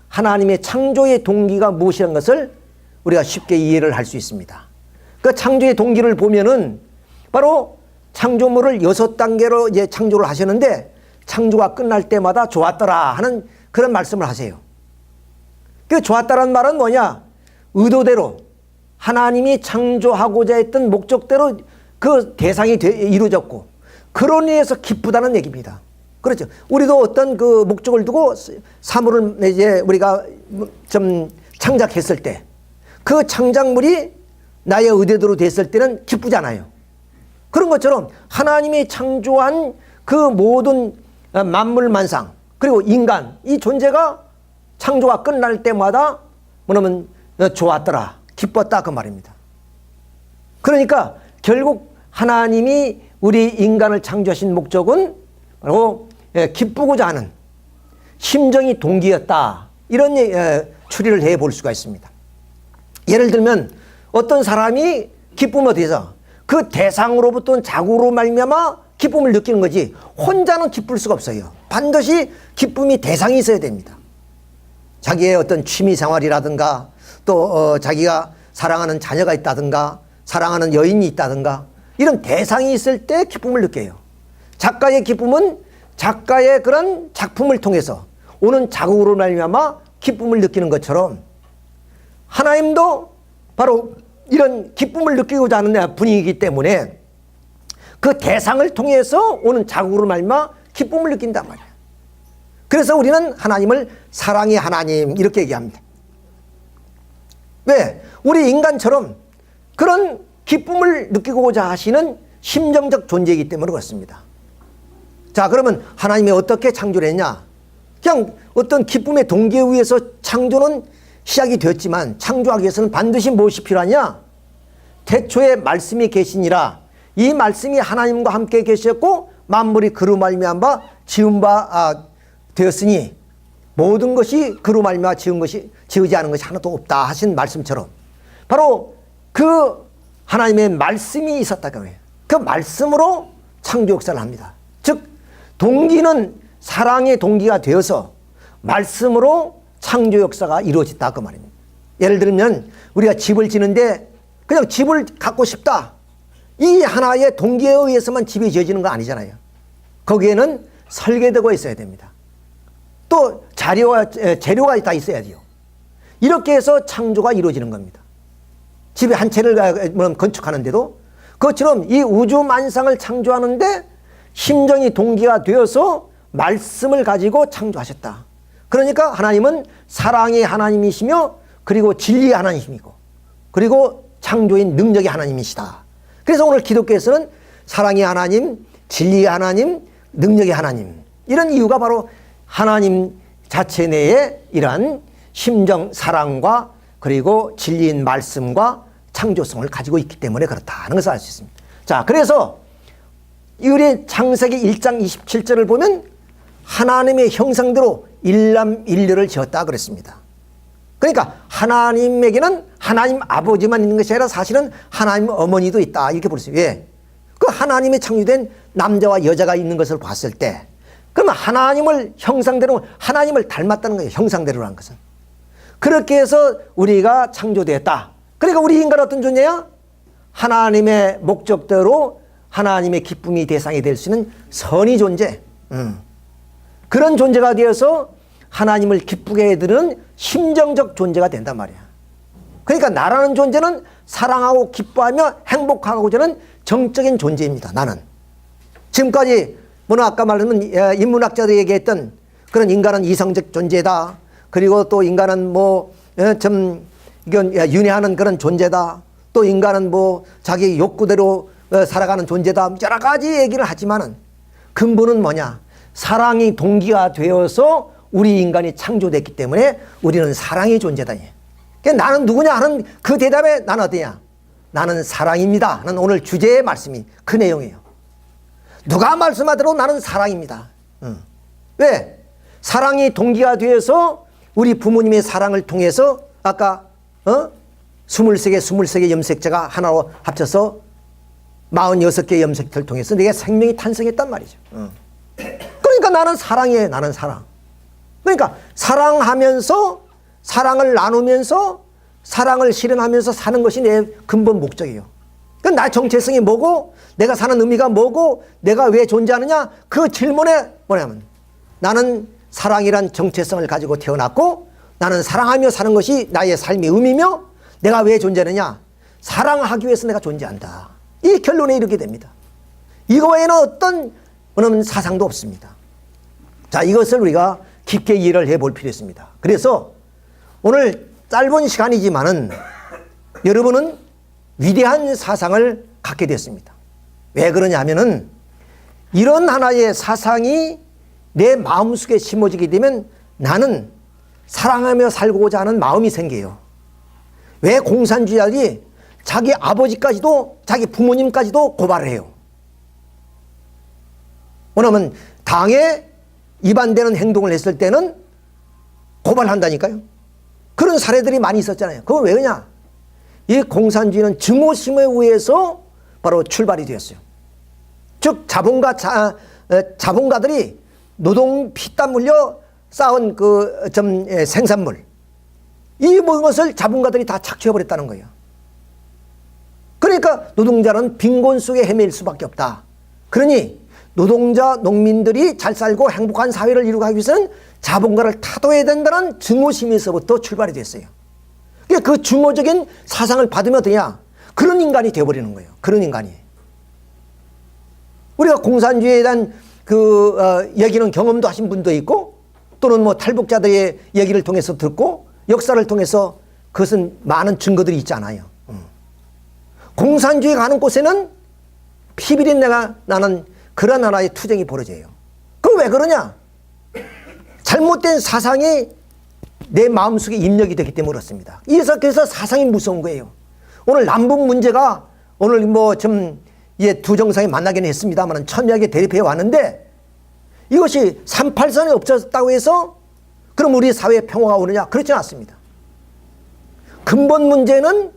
하나님의 창조의 동기가 무엇이라는 것을 우리가 쉽게 이해를 할 수 있습니다. 그 창조의 동기를 보면은 바로 창조물을 6단계로 이제 창조를 하셨는데, 창조가 끝날 때마다 좋았더라 하는 그런 말씀을 하세요. 그 좋았다라는 말은 뭐냐? 의도대로 하나님이 창조하고자 했던 목적대로 그 대상이 이루어졌고, 그로 인해서 기쁘다는 얘기입니다. 그렇죠. 우리도 어떤 그 목적을 두고 사물을 이제 우리가 좀 창작했을 때, 그 창작물이 나의 의도대로 됐을 때는 기쁘잖아요. 그런 것처럼 하나님이 창조한 그 모든 만물만상 그리고 인간 이 존재가 창조가 끝날 때마다 뭐냐면 좋았더라, 기뻤다 그 말입니다. 그러니까 결국 하나님이 우리 인간을 창조하신 목적은 바로 기쁘고자 하는 심정이 동기였다, 이런 추리를 해볼 수가 있습니다. 예를 들면 어떤 사람이 기쁨을 어디서 그 대상으로부터 자구로 말미암아 기쁨을 느끼는 거지 혼자는 기쁠 수가 없어요. 반드시 기쁨이 대상이 있어야 됩니다. 자기의 어떤 취미 생활이라든가 또 자기가 사랑하는 자녀가 있다든가 사랑하는 여인이 있다든가 이런 대상이 있을 때 기쁨을 느껴요. 작가의 기쁨은 작가의 그런 작품을 통해서 오는 자극으로 말미암아 기쁨을 느끼는 것처럼 하나님도 바로 이런 기쁨을 느끼고자 하는 분이기 때문에 그 대상을 통해서 오는 자극으로 말미암아 기쁨을 느낀단 말이에요. 그래서 우리는 하나님을 사랑의 하나님 이렇게 얘기합니다. 왜? 우리 인간처럼 그런 기쁨을 느끼고자 하시는 심정적 존재이기 때문에 그렇습니다. 자, 그러면 하나님이 어떻게 창조를 했냐? 그냥 어떤 기쁨의 동기에 의해서 창조는 시작이 되었지만 창조하기 위해서는 반드시 무엇이 필요하냐? 태초에 말씀이 계시니라. 이 말씀이 하나님과 함께 계셨고 만물이 그로 말미암아 지은 바 되었으니 모든 것이 그로 말미암아 지으지 않은 것이 하나도 없다 하신 말씀처럼 바로 그 하나님의 말씀이 있었다고 해요. 그 말씀으로 창조 역사를 합니다. 즉 동기는 사랑의 동기가 되어서 말씀으로 창조 역사가 이루어졌다 그 말입니다. 예를 들면 우리가 집을 지는데 그냥 집을 갖고 싶다, 이 하나의 동기에 의해서만 집이 지어지는 거 아니잖아요. 거기에는 설계도가 있어야 됩니다. 또 재료가 다 있어야 돼요. 이렇게 해서 창조가 이루어지는 겁니다. 집에 한 채를 건축하는데도 그것처럼 이 우주 만상을 창조하는데 심정이 동기가 되어서 말씀을 가지고 창조하셨다. 그러니까 하나님은 사랑의 하나님이시며 그리고 진리의 하나님이시고 그리고 창조인 능력의 하나님이시다. 그래서 오늘 기독교에서는 사랑의 하나님, 진리의 하나님, 능력의 하나님, 이런 이유가 바로 하나님 자체 내에 이러한 심정, 사랑과 그리고 진리인 말씀과 창조성을 가지고 있기 때문에 그렇다는 것을 알 수 있습니다. 자, 그래서 우리 창세기 1장 27절을 보면 하나님의 형상대로 일남일녀를 지었다 그랬습니다. 그러니까 하나님에게는 하나님 아버지만 있는 것이 아니라 사실은 하나님 어머니도 있다 이렇게 볼 수 있어요. 왜? 그 하나님의 창조된 남자와 여자가 있는 것을 봤을 때 그러면 하나님을 형상대로 하나님을 닮았다는 거예요. 형상대로라는 것은. 그렇게 해서 우리가 창조되었다. 그러니까 우리 인간은 어떤 존재야? 하나님의 목적대로 하나님의 기쁨이 대상이 될 수 있는 선의 존재. 그런 존재가 되어서 하나님을 기쁘게 해드리는 심정적 존재가 된단 말이야. 그러니까 나라는 존재는 사랑하고 기뻐하며 행복하고자 하는 정적인 존재입니다. 나는. 지금까지 아까 말하면 인문학자들이 얘기했던 그런 인간은 이성적 존재다. 그리고 또 인간은 이건 윤회하는 그런 존재다. 또 인간은 자기 욕구대로 살아가는 존재다. 여러 가지 얘기를 하지만은 근본은 뭐냐? 사랑이 동기가 되어서 우리 인간이 창조됐기 때문에 우리는 사랑의 존재다. 그러니까 나는 누구냐 하는 그 대답에 나는 어디냐? 나는 사랑입니다 하는 오늘 주제의 말씀이 그 내용이에요. 누가 말씀하더라도 나는 사랑입니다. 왜? 사랑이 동기가 되어서 우리 부모님의 사랑을 통해서 아까 23개 염색체가 하나로 합쳐서 46개의 염색체를 통해서 내게 생명이 탄생했단 말이죠. 그러니까 나는 사랑이에요. 나는 사랑. 그러니까 사랑하면서 사랑을 나누면서 사랑을 실현하면서 사는 것이 내 근본 목적이에요. 그러니까 나의 정체성이 뭐고 내가 사는 의미가 뭐고 내가 왜 존재하느냐 그 질문에 뭐냐면 나는 사랑이란 정체성을 가지고 태어났고 나는 사랑하며 사는 것이 나의 삶의 의미며 내가 왜 존재하느냐 사랑하기 위해서 내가 존재한다. 이 결론에 이르게 됩니다. 이거 외에는 어떤 사상도 없습니다. 자, 이것을 우리가 깊게 이해를 해볼 필요가 있습니다. 그래서 오늘 짧은 시간이지만은 여러분은 위대한 사상을 갖게 됐습니다. 왜 그러냐면은 이런 하나의 사상이 내 마음속에 심어지게 되면 나는 사랑하며 살고자 하는 마음이 생겨요. 왜 공산주의자들이 자기 아버지까지도 자기 부모님까지도 고발을 해요? 왜냐하면 당에 위반되는 행동을 했을 때는 고발한다니까요. 그런 사례들이 많이 있었잖아요. 그건 왜 그러냐? 이 공산주의는 증오심에 의해서 바로 출발이 되었어요. 즉 자본가들이 노동 피땀 흘려 쌓은 그 생산물, 이 모든 것을 자본가들이 다 착취해버렸다는 거예요. 그러니까 노동자는 빈곤 속에 헤맬 수밖에 없다. 그러니 노동자, 농민들이 잘 살고 행복한 사회를 이루기 위해서는 자본가를 타도해야 된다는 증오심에서부터 출발이 됐어요. 그 증오적인 사상을 받으면 어떠냐? 그런 인간이 되어버리는 거예요. 그런 인간이. 우리가 공산주의에 대한 얘기는 경험도 하신 분도 있고, 또는 뭐 탈북자들의 얘기를 통해서 듣고, 역사를 통해서 그것은 많은 증거들이 있잖아요. 공산주의 가는 곳에는 피비린내가 나는 그런 하나의 투쟁이 벌어져요. 그럼 왜 그러냐? 잘못된 사상이 내 마음속에 입력이 되기 때문에 그렇습니다. 그래서 사상이 무서운 거예요. 오늘 남북 문제가 오늘 뭐 두 정상이 만나기는 했습니다만 첨예하게 대립해 왔는데, 이것이 3.8선이 없어졌다고 해서 그럼 우리 사회에 평화가 오느냐? 그렇지 않습니다. 근본 문제는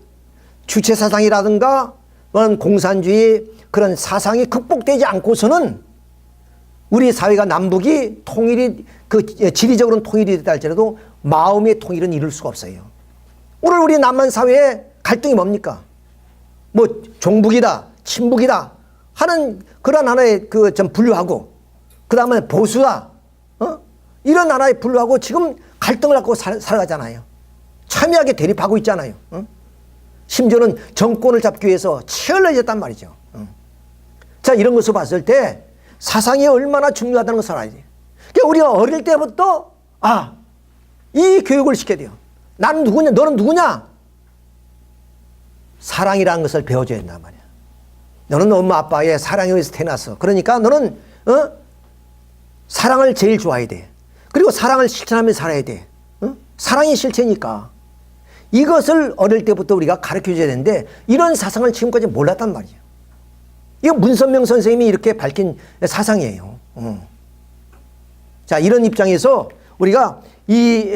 주체 사상이라든가 공산주의 그런 사상이 극복되지 않고서는 우리 사회가 남북이 통일이 지리적으로는 통일이 됐다 할지라도 마음의 통일은 이룰 수가 없어요. 오늘 우리 남한 사회의 갈등이 뭡니까? 뭐 종북이다, 친북이다 하는 그런 하나의 분류하고, 그 다음에 보수다, 이런 하나에 분류하고 지금 갈등을 갖고 살아가잖아요. 첨예하게 대립하고 있잖아요. 심지어는 정권을 잡기 위해서 치열해졌단 말이죠. 자, 이런 것을 봤을 때 사상이 얼마나 중요하다는 것을 알아야 돼요. 그러니까 우리가 어릴 때부터 이 교육을 시켜야 돼요. 나는 누구냐? 너는 누구냐? 사랑이라는 것을 배워줘야 된단 말이야. 너는 엄마 아빠의 사랑에 의해서 태어났어. 그러니까 너는 사랑을 제일 좋아해야 돼. 그리고 사랑을 실천하며 살아야 돼. 사랑이 실체니까. 이것을 어릴 때부터 우리가 가르쳐줘야 되는데, 이런 사상을 지금까지 몰랐단 말이에요. 이거 문선명 선생님이 이렇게 밝힌 사상이에요. 자, 이런 입장에서 우리가 이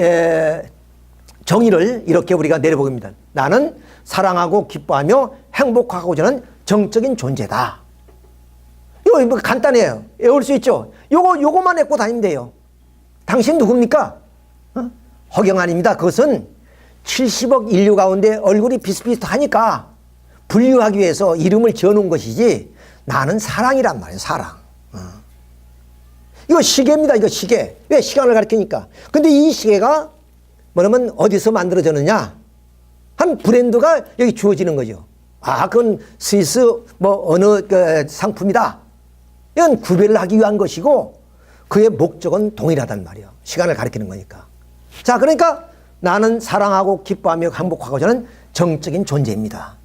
정의를 이렇게 우리가 내려보입니다. 나는 사랑하고 기뻐하며 행복하고자 하는 정적인 존재다. 이거 간단해요. 외울 수 있죠? 요거만 읽고 다니면 돼요. 당신 누굽니까? 허경환입니다. 그것은 70억 인류 가운데 얼굴이 비슷비슷하니까 분류하기 위해서 이름을 지어놓은 것이지, 나는 사랑이란 말이에요. 사랑. 이거 시계입니다. 이거 시계. 왜? 시간을 가리키니까. 근데 이 시계가 뭐냐면 어디서 만들어졌느냐? 한 브랜드가 여기 주어지는 거죠. 그건 스위스 어느 상품이다. 이건 구별을 하기 위한 것이고, 그의 목적은 동일하단 말이에요. 시간을 가리키는 거니까. 자, 그러니까 나는 사랑하고 기뻐하며 행복하고자 하는 정적인 존재입니다.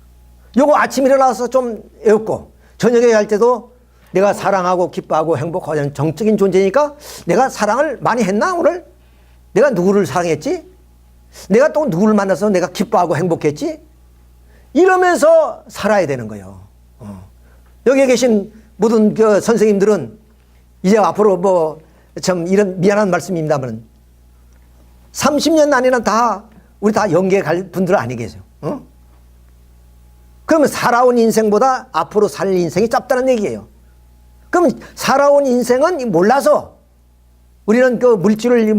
요거 아침 일어나서 좀 외웠고, 저녁에 할 때도 내가 사랑하고 기뻐하고 행복하고자 하는 정적인 존재니까 내가 사랑을 많이 했나 오늘? 내가 누구를 사랑했지? 내가 또 누구를 만나서 내가 기뻐하고 행복했지? 이러면서 살아야 되는 거예요. 여기에 계신 모든 선생님들은 이제 앞으로 이런 미안한 말씀입니다만 30년 안에는 우리 다 연계에 갈 분들 아니 계세요. 그러면 살아온 인생보다 앞으로 살 인생이 짧다는 얘기예요. 그럼 살아온 인생은 몰라서 우리는 그 물질을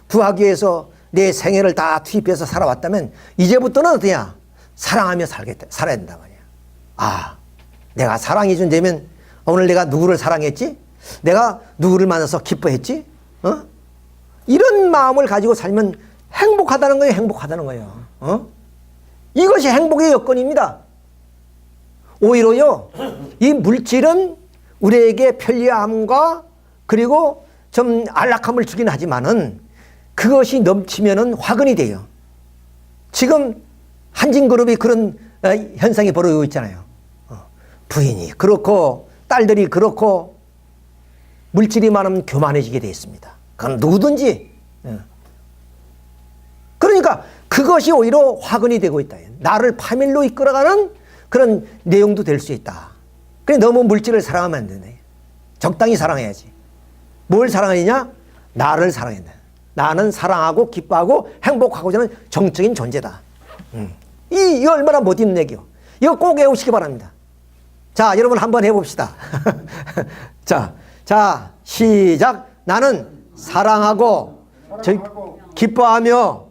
구하기 위해서 내 생애를 다 투입해서 살아왔다면, 이제부터는 어떠냐? 사랑하며 살아야 된단 말이야. 내가 사랑이 존재면 오늘 내가 누구를 사랑했지? 내가 누구를 만나서 기뻐했지? 이런 마음을 가지고 살면 행복하다는 거예요. 행복하다는 거예요. 이것이 행복의 여건입니다. 오히려요, 이 물질은 우리에게 편리함과 그리고 좀 안락함을 주긴 하지만은 그것이 넘치면은 화근이 돼요. 지금 한진그룹이 그런 현상이 벌어지고 있잖아요. 부인이 그렇고 딸들이 그렇고 물질이 많으면 교만해지게 되어 있습니다. 그건 누구든지. 그러니까 그것이 오히려 화근이 되고 있다. 나를 파멸로 이끌어가는 그런 내용도 될 수 있다. 그래 너무 물질을 사랑하면 안 되네. 적당히 사랑해야지. 뭘 사랑하느냐? 나를 사랑해야 돼. 나는 사랑하고 기뻐하고 행복하고자 하는 정적인 존재다. 이거 얼마나 못 있는 얘기요. 이거 꼭 외우시기 바랍니다. 자, 여러분 한번 해봅시다. 자, 시작. 나는 사랑하고 기뻐하며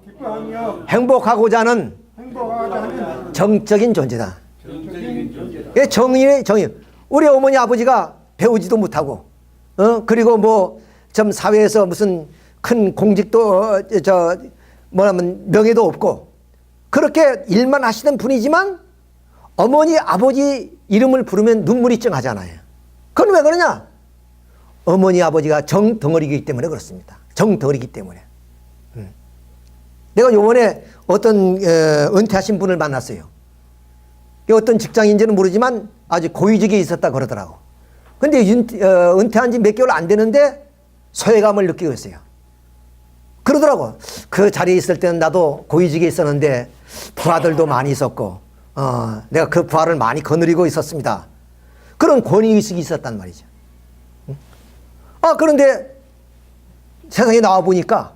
행복하고자 하는 정적인 존재다. 이게 정의. 우리 어머니 아버지가 배우지도 못하고, 그리고 뭐 좀 사회에서 무슨 큰 공직도 뭐냐면 명예도 없고 그렇게 일만 하시던 분이지만 어머니 아버지 이름을 부르면 눈물이 찡하잖아요. 그건 왜 그러냐? 어머니 아버지가 정덩어리이기 때문에 그렇습니다. 정덩어리이기 때문에. 내가 요번에 어떤 은퇴하신 분을 만났어요. 어떤 직장인지는 모르지만 아주 고위직에 있었다 그러더라고. 근데 은퇴한 지 몇 개월 안 되는데 소외감을 느끼고 있어요. 그러더라고. 그 자리에 있을 때는 나도 고위직에 있었는데 부하들도 많이 있었고 내가 그 부하를 많이 거느리고 있었습니다. 그런 권위의식이 있었단 말이죠. 그런데 세상에 나와 보니까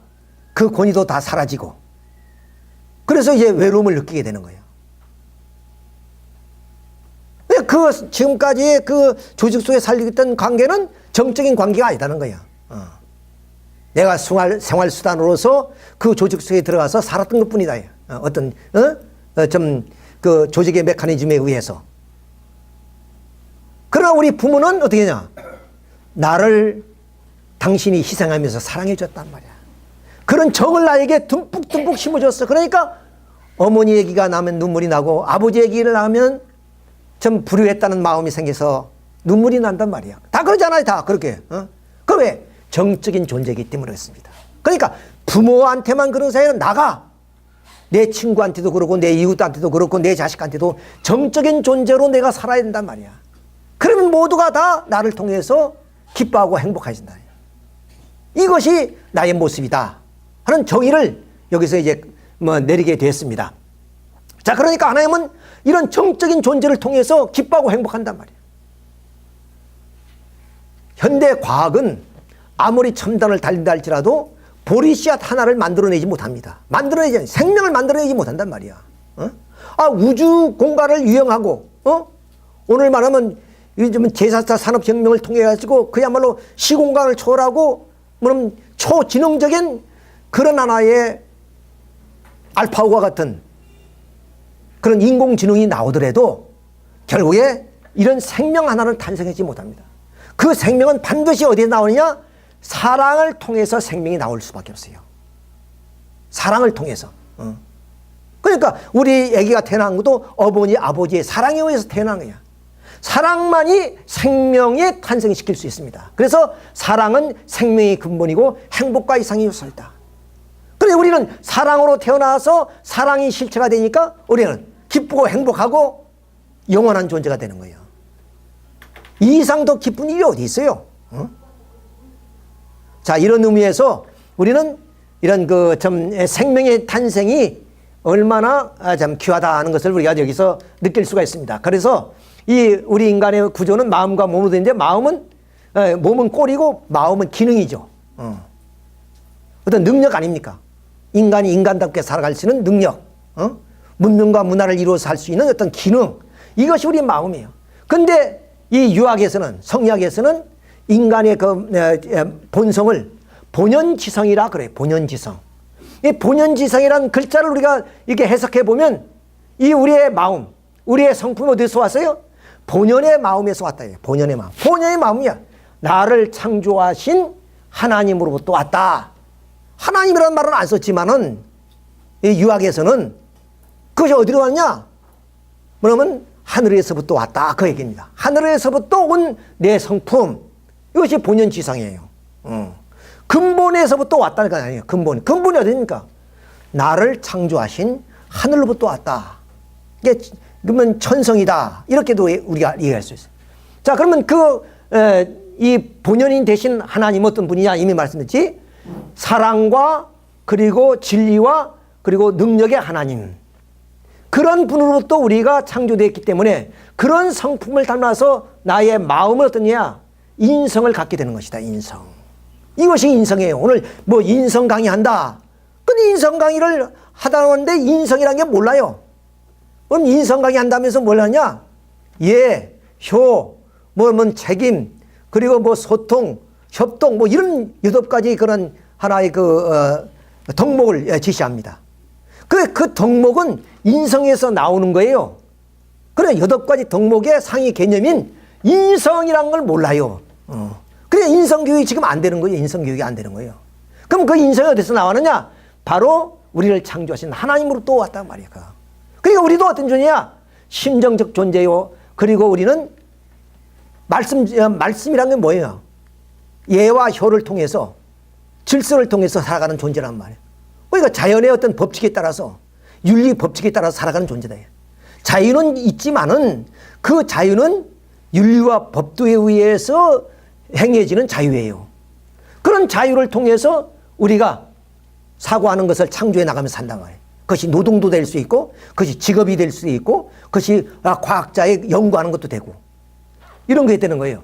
그 권위도 다 사라지고 그래서 이제 외로움을 느끼게 되는 거예요. 그 지금까지 그 조직 속에 살리고 있던 관계는 정적인 관계가 아니다는 거예요. 내가 생활수단으로서 그 조직 속에 들어가서 살았던 것 뿐이다. 좀 그 조직의 메커니즘에 의해서. 그러나 우리 부모는 어떻게 하냐? 나를 당신이 희생하면서 사랑해 줬단 말이야. 그런 정을 나에게 듬뿍듬뿍 심어줬어. 그러니까 어머니 얘기가 나면 눈물이 나고 아버지 얘기를 하면 좀 불효했다는 마음이 생겨서 눈물이 난단 말이야. 다 그러잖아요. 다 그렇게. 그 왜? 정적인 존재이기 때문에 그렇습니다. 그러니까 부모한테만 그런 사이는 나가 내 친구한테도 그렇고 내 이웃한테도 그렇고 내 자식한테도 정적인 존재로 내가 살아야 된단 말이야. 그러면 모두가 다 나를 통해서 기뻐하고 행복해진다. 이것이 나의 모습이다 하는 정의를 여기서 이제 내리게 됐습니다. 자, 그러니까 하나님은 이런 정적인 존재를 통해서 기뻐하고 행복한단 말이에요. 현대 과학은 아무리 첨단을 달린다 할지라도 보리씨앗 하나를 만들어내지 못합니다. 생명을 만들어내지 못한단 말이야. 우주 공간을 유영하고, 오늘 말하면 요즘은 제4차 산업혁명을 통해 가지고 그야말로 시공간을 초월하고, 초지능적인 그런 하나의 알파고와 같은 그런 인공지능이 나오더라도 결국에 이런 생명 하나를 탄생하지 못합니다. 그 생명은 반드시 어디에 나오느냐? 사랑을 통해서 생명이 나올 수밖에 없어요. 사랑을 통해서. 그러니까 우리 아기가 태어난 것도 어머니 아버지의 사랑에 의해서 태어난 거야. 사랑만이 생명에 탄생시킬 수 있습니다. 그래서 사랑은 생명의 근본이고 행복과 이상의 요소이다. 그런데 우리는 사랑으로 태어나서 사랑이 실체가 되니까 우리는 기쁘고 행복하고 영원한 존재가 되는 거예요. 이 이상 더 기쁜 일이 어디 있어요? 자, 이런 의미에서 우리는 이런 생명의 탄생이 얼마나 참 귀하다 하는 것을 우리가 여기서 느낄 수가 있습니다. 그래서 우리 인간의 구조는 마음과 몸으로 되는데 몸은 꼴이고 마음은 기능이죠. 어떤 능력 아닙니까? 인간이 인간답게 살아갈 수 있는 능력, 문명과 문화를 이루어서 살 수 있는 어떤 기능, 이것이 우리 마음이에요. 근데 이 유학에서는, 성리학에서는 인간의 본성을 본연지성이라 그래요. 본연지성. 이 본연지성이라는 글자를 우리가 이렇게 해석해 보면 이 우리의 마음, 우리의 성품이 어디서 왔어요? 본연의 마음에서 왔다. 본연의 마음. 본연의 마음이야. 나를 창조하신 하나님으로부터 왔다. 하나님이라는 말은 안 썼지만은 이 유학에서는 그것이 어디로 왔냐? 뭐냐면 하늘에서부터 왔다. 그 얘기입니다. 하늘에서부터 온 내 성품. 이것이 본연지성이에요. 근본에서부터 왔다는 거 아니에요. 근본이 어디입니까? 나를 창조하신 하늘로부터 왔다. 이게 그러면 천성이다. 이렇게도 우리가 이해할 수 있어요. 자, 그러면 이 본연인 대신 하나님 어떤 분이냐 이미 말씀드렸지. 사랑과 그리고 진리와 그리고 능력의 하나님. 그런 분으로부터 우리가 창조되었기 때문에 그런 성품을 닮아서 나의 마음을 어떠냐? 인성을 갖게 되는 것이다. 인성. 이것이 인성이에요. 오늘 뭐 인성 강의한다. 근데 인성 강의를 하다는데 인성이라는 게 몰라요. 그럼 인성 강의 한다면서 뭘 하냐? 예, 효, 뭐 책임, 그리고 뭐 소통, 협동, 뭐 이런 8가지 그런 하나의 덕목을 지시합니다. 그 덕목은 인성에서 나오는 거예요. 그래, 8가지 덕목의 상위 개념인 인성이라는 걸 몰라요. 그래, 인성교육이 지금 안 되는 거예요. 인성교육이 안 되는 거예요. 그럼 그 인성이 어디서 나왔느냐? 바로 우리를 창조하신 하나님으로 또 왔단 말이야. 그러니까 우리도 어떤 존재야? 심정적 존재요. 그리고 우리는 말씀이란 게 뭐예요? 예와 효를 통해서 질서를 통해서 살아가는 존재란 말이에요. 그러니까 자연의 어떤 법칙에 따라서 윤리 법칙에 따라서 살아가는 존재다. 자유는 있지만은 그 자유는 윤리와 법도에 의해서 행해지는 자유예요. 그런 자유를 통해서 우리가 사고하는 것을 창조해 나가면서 산단 말이에요. 그것이 노동도 될 수 있고 그것이 직업이 될 수도 있고 그것이 과학자의 연구하는 것도 되고 이런 게 되는 거예요.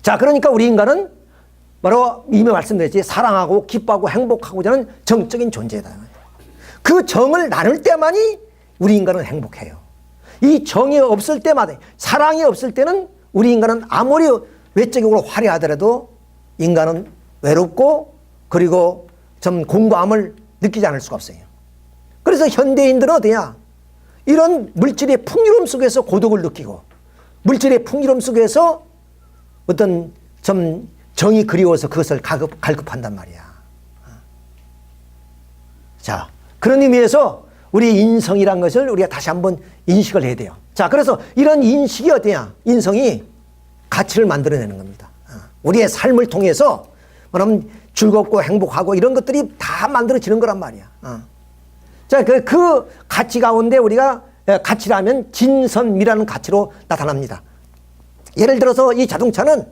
자, 그러니까 우리 인간은 바로 이미 말씀드렸지 사랑하고 기뻐하고 행복하고자 하는 정적인 존재다. 그 정을 나눌 때만이 우리 인간은 행복해요. 이 정이 없을 때마다 사랑이 없을 때는 우리 인간은 아무리 외적으로 화려하더라도 인간은 외롭고 그리고 좀 공고함을 느끼지 않을 수가 없어요. 그래서 현대인들은 어디냐? 이런 물질의 풍요로움 속에서 고독을 느끼고 물질의 풍요로움 속에서 어떤 좀 정이 그리워서 그것을 갈급한단 말이야. 자, 그런 의미에서 우리 인성이란 것을 우리가 다시 한번 인식을 해야 돼요. 자, 그래서 이런 인식이 어때냐? 인성이 가치를 만들어내는 겁니다. 우리의 삶을 통해서 그럼 즐겁고 행복하고 이런 것들이 다 만들어지는 거란 말이야. 자, 그 가치 가운데 우리가 가치라면 진선미라는 가치로 나타납니다. 예를 들어서 이 자동차는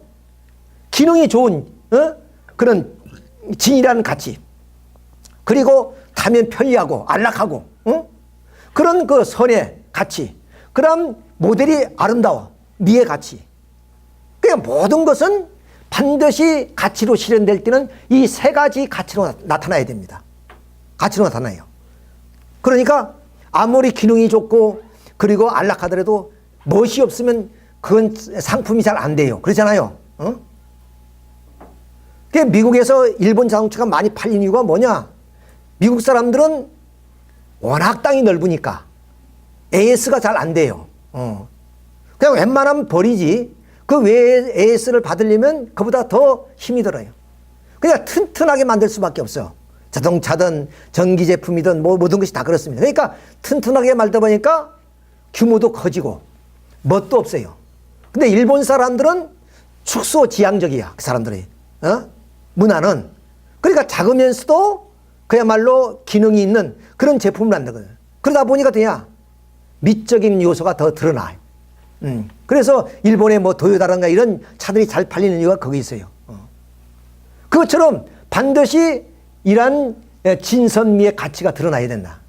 기능이 좋은 그런 진이라는 가치, 그리고 타면 편리하고 안락하고 그런 그 선의 가치, 그다음 모델이 아름다워 미의 가치. 그러니까 모든 것은 반드시 가치로 실현될 때는 이 3가지 가치로 나타나야 됩니다. 가치로 나타나요. 그러니까 아무리 기능이 좋고 그리고 안락하더라도 멋이 없으면 그건 상품이 잘 안 돼요. 그렇잖아요. 미국에서 일본 자동차가 많이 팔린 이유가 뭐냐? 미국 사람들은 워낙 땅이 넓으니까 AS가 잘 안 돼요. 그냥 웬만하면 버리지. 그 외에 AS를 받으려면 그보다 더 힘이 들어요. 그냥 튼튼하게 만들 수밖에 없어요. 자동차든 전기 제품이든 뭐 모든 것이 다 그렇습니다. 그러니까 튼튼하게 만들다 보니까 규모도 커지고 멋도 없어요. 근데 일본 사람들은 축소지향적이야. 그 사람들이. 문화는. 그러니까 작으면서도 그야말로 기능이 있는 그런 제품을 만들거든. 그러다 보니까 그냥 미적인 요소가 더 드러나요. 그래서 일본의 뭐 도요타라든가 이런 차들이 잘 팔리는 이유가 거기 있어요. 그것처럼 반드시 이러한 진선미의 가치가 드러나야 된다.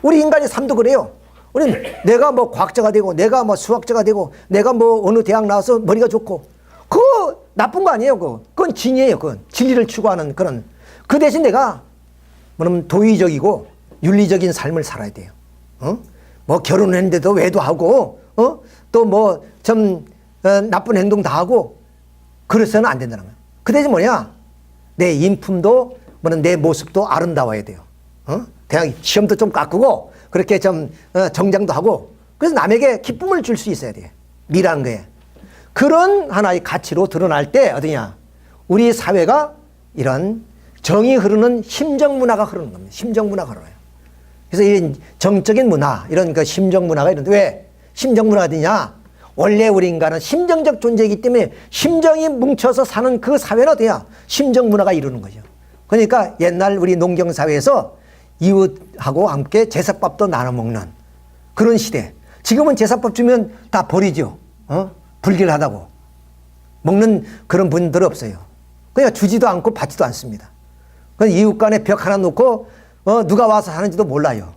우리 인간의 삶도 그래요. 우리는 내가 뭐 과학자가 되고 내가 뭐 수학자가 되고 내가 뭐 어느 대학 나와서 머리가 좋고 그거 나쁜 거 아니에요. 그건 진이에요. 그건 진리를 추구하는 그런. 그 대신 내가 뭐냐면 도의적이고 윤리적인 삶을 살아야 돼요. 뭐 결혼했는데도 외도하고 또 뭐 좀 나쁜 행동 다 하고 그래서는 안 된다는 거예요. 그 대신 뭐냐? 내 인품도 뭐는 내 모습도 아름다워야 돼요. 대학 시험도 좀 깎고 그렇게 좀 정장도 하고 그래서 남에게 기쁨을 줄 수 있어야 돼요. 미라는 거에. 그런 하나의 가치로 드러날 때 어디냐? 우리 사회가 이런 정이 흐르는 심정 문화가 흐르는 겁니다. 심정 문화가 흐르요. 그래서 이런 정적인 문화, 이런 그 심정 문화가 있는데 왜 심정 문화가 되냐? 원래 우리 인간은 심정적 존재이기 때문에 심정이 뭉쳐서 사는 그 사회는 어때야? 심정 문화가 이루는 거죠. 그러니까 옛날 우리 농경 사회에서 이웃하고 함께 제사밥도 나눠 먹는 그런 시대. 지금은 제사밥 주면 다 버리죠. 불길하다고. 먹는 그런 분들 없어요. 그냥 주지도 않고 받지도 않습니다. 그 이웃 간에 벽 하나 놓고 누가 와서 사는지도 몰라요.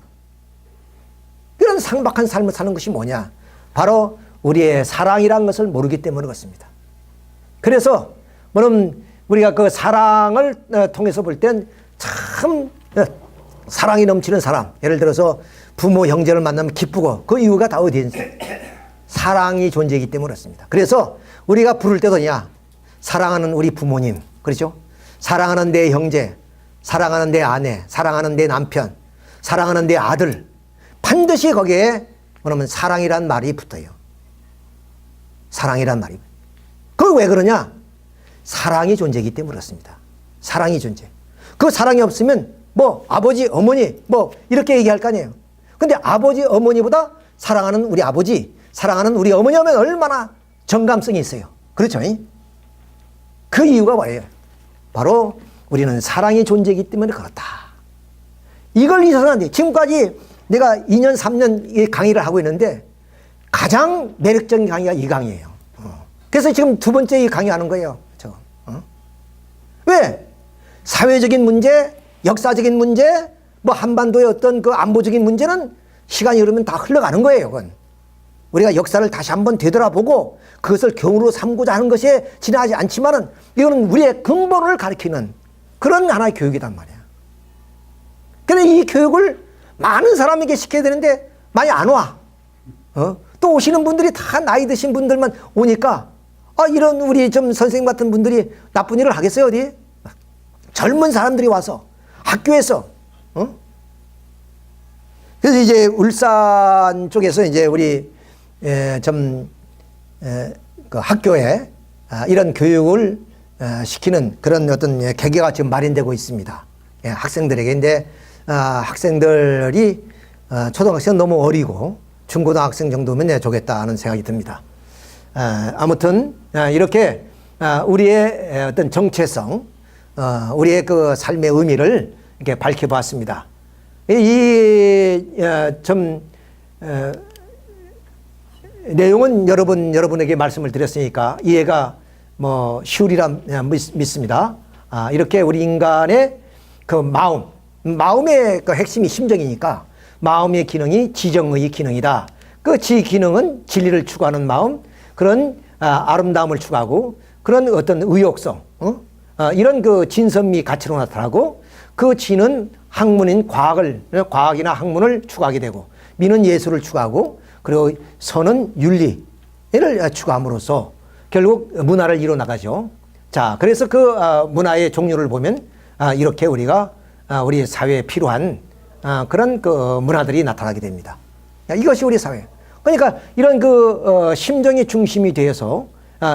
이런 상박한 삶을 사는 것이 뭐냐? 바로 우리의 사랑이라는 것을 모르기 때문에 그렇습니다. 그래서 물론 우리가 그 사랑을 통해서 볼 땐 참 사랑이 넘치는 사람, 예를 들어서 부모 형제를 만나면 기쁘고 그 이유가 다 어디에 있어요? 사랑이 존재이기 때문에 그렇습니다. 그래서 우리가 부를 때도 사랑하는 우리 부모님, 그렇죠? 사랑하는 내 형제, 사랑하는 내 아내, 사랑하는 내 남편, 사랑하는 내 아들, 반드시 거기에 뭐냐면 사랑이란 말이 붙어요. 사랑이란 말이. 그거 왜 그러냐? 사랑이 존재이기 때문에 그렇습니다. 사랑이 존재. 그 사랑이 없으면 뭐 아버지, 어머니 뭐 이렇게 얘기할 거 아니에요. 근데 아버지, 어머니보다 사랑하는 우리 아버지, 사랑하는 우리 어머니 하면 얼마나 정감성이 있어요. 그렇죠? 그 이유가 뭐예요? 바로 우리는 사랑이 존재이기 때문에 그렇다. 이걸 잊어서는 안 돼. 지금까지 내가 2년, 3년 강의를 하고 있는데 가장 매력적인 강의가 이 강의예요. 그래서 지금 두 번째 이 강의하는 거예요. 왜? 사회적인 문제, 역사적인 문제, 뭐 한반도의 어떤 그 안보적인 문제는 시간이 흐르면 다 흘러가는 거예요. 그건. 우리가 역사를 다시 한번 되돌아보고 그것을 교훈으로 삼고자 하는 것이 지나지 않지만은 이거는 우리의 근본을 가리키는 그런 하나의 교육이란 말이야. 그런데 이 교육을 많은 사람에게 시켜야 되는데 많이 안 와. 또 오시는 분들이 다 나이 드신 분들만 오니까 이런 우리 좀 선생님 같은 분들이 나쁜 일을 하겠어요, 어디? 젊은 사람들이 와서 학교에서, 그래서 이제 울산 쪽에서 이제 우리 그 학교에 이런 교육을 시키는 그런 어떤 계기가 지금 마련되고 있습니다. 학생들에게. 근데 학생들이 초등학생은 너무 어리고 중고등학생 정도면 좋겠다는 생각이 듭니다. 아무튼 이렇게 우리의 어떤 정체성, 우리의 그 삶의 의미를 이렇게 밝혀봤습니다. 내용은 여러분에게 말씀을 드렸으니까 이해가 뭐 쉬우리라 믿습니다. 이렇게 우리 인간의 그 마음의 그 핵심이 심정이니까 마음의 기능이 지정의 기능이다. 그 지기능은 진리를 추구하는 마음, 그런 아름다움을 추구하고 그런 어떤 의욕성, 이런 그 진선미 가치로 나타나고 그 지는 학문인 과학이나 학문을 추구하게 되고 미는 예술을 추구하고 그리고 선은 윤리를 추구함으로써 결국 문화를 이뤄 나가죠. 자, 그래서 그 문화의 종류를 보면 이렇게 우리가 우리 사회에 필요한 그런 그 문화들이 나타나게 됩니다. 이것이 우리 사회. 그러니까 이런 그 심정이 중심이 되어서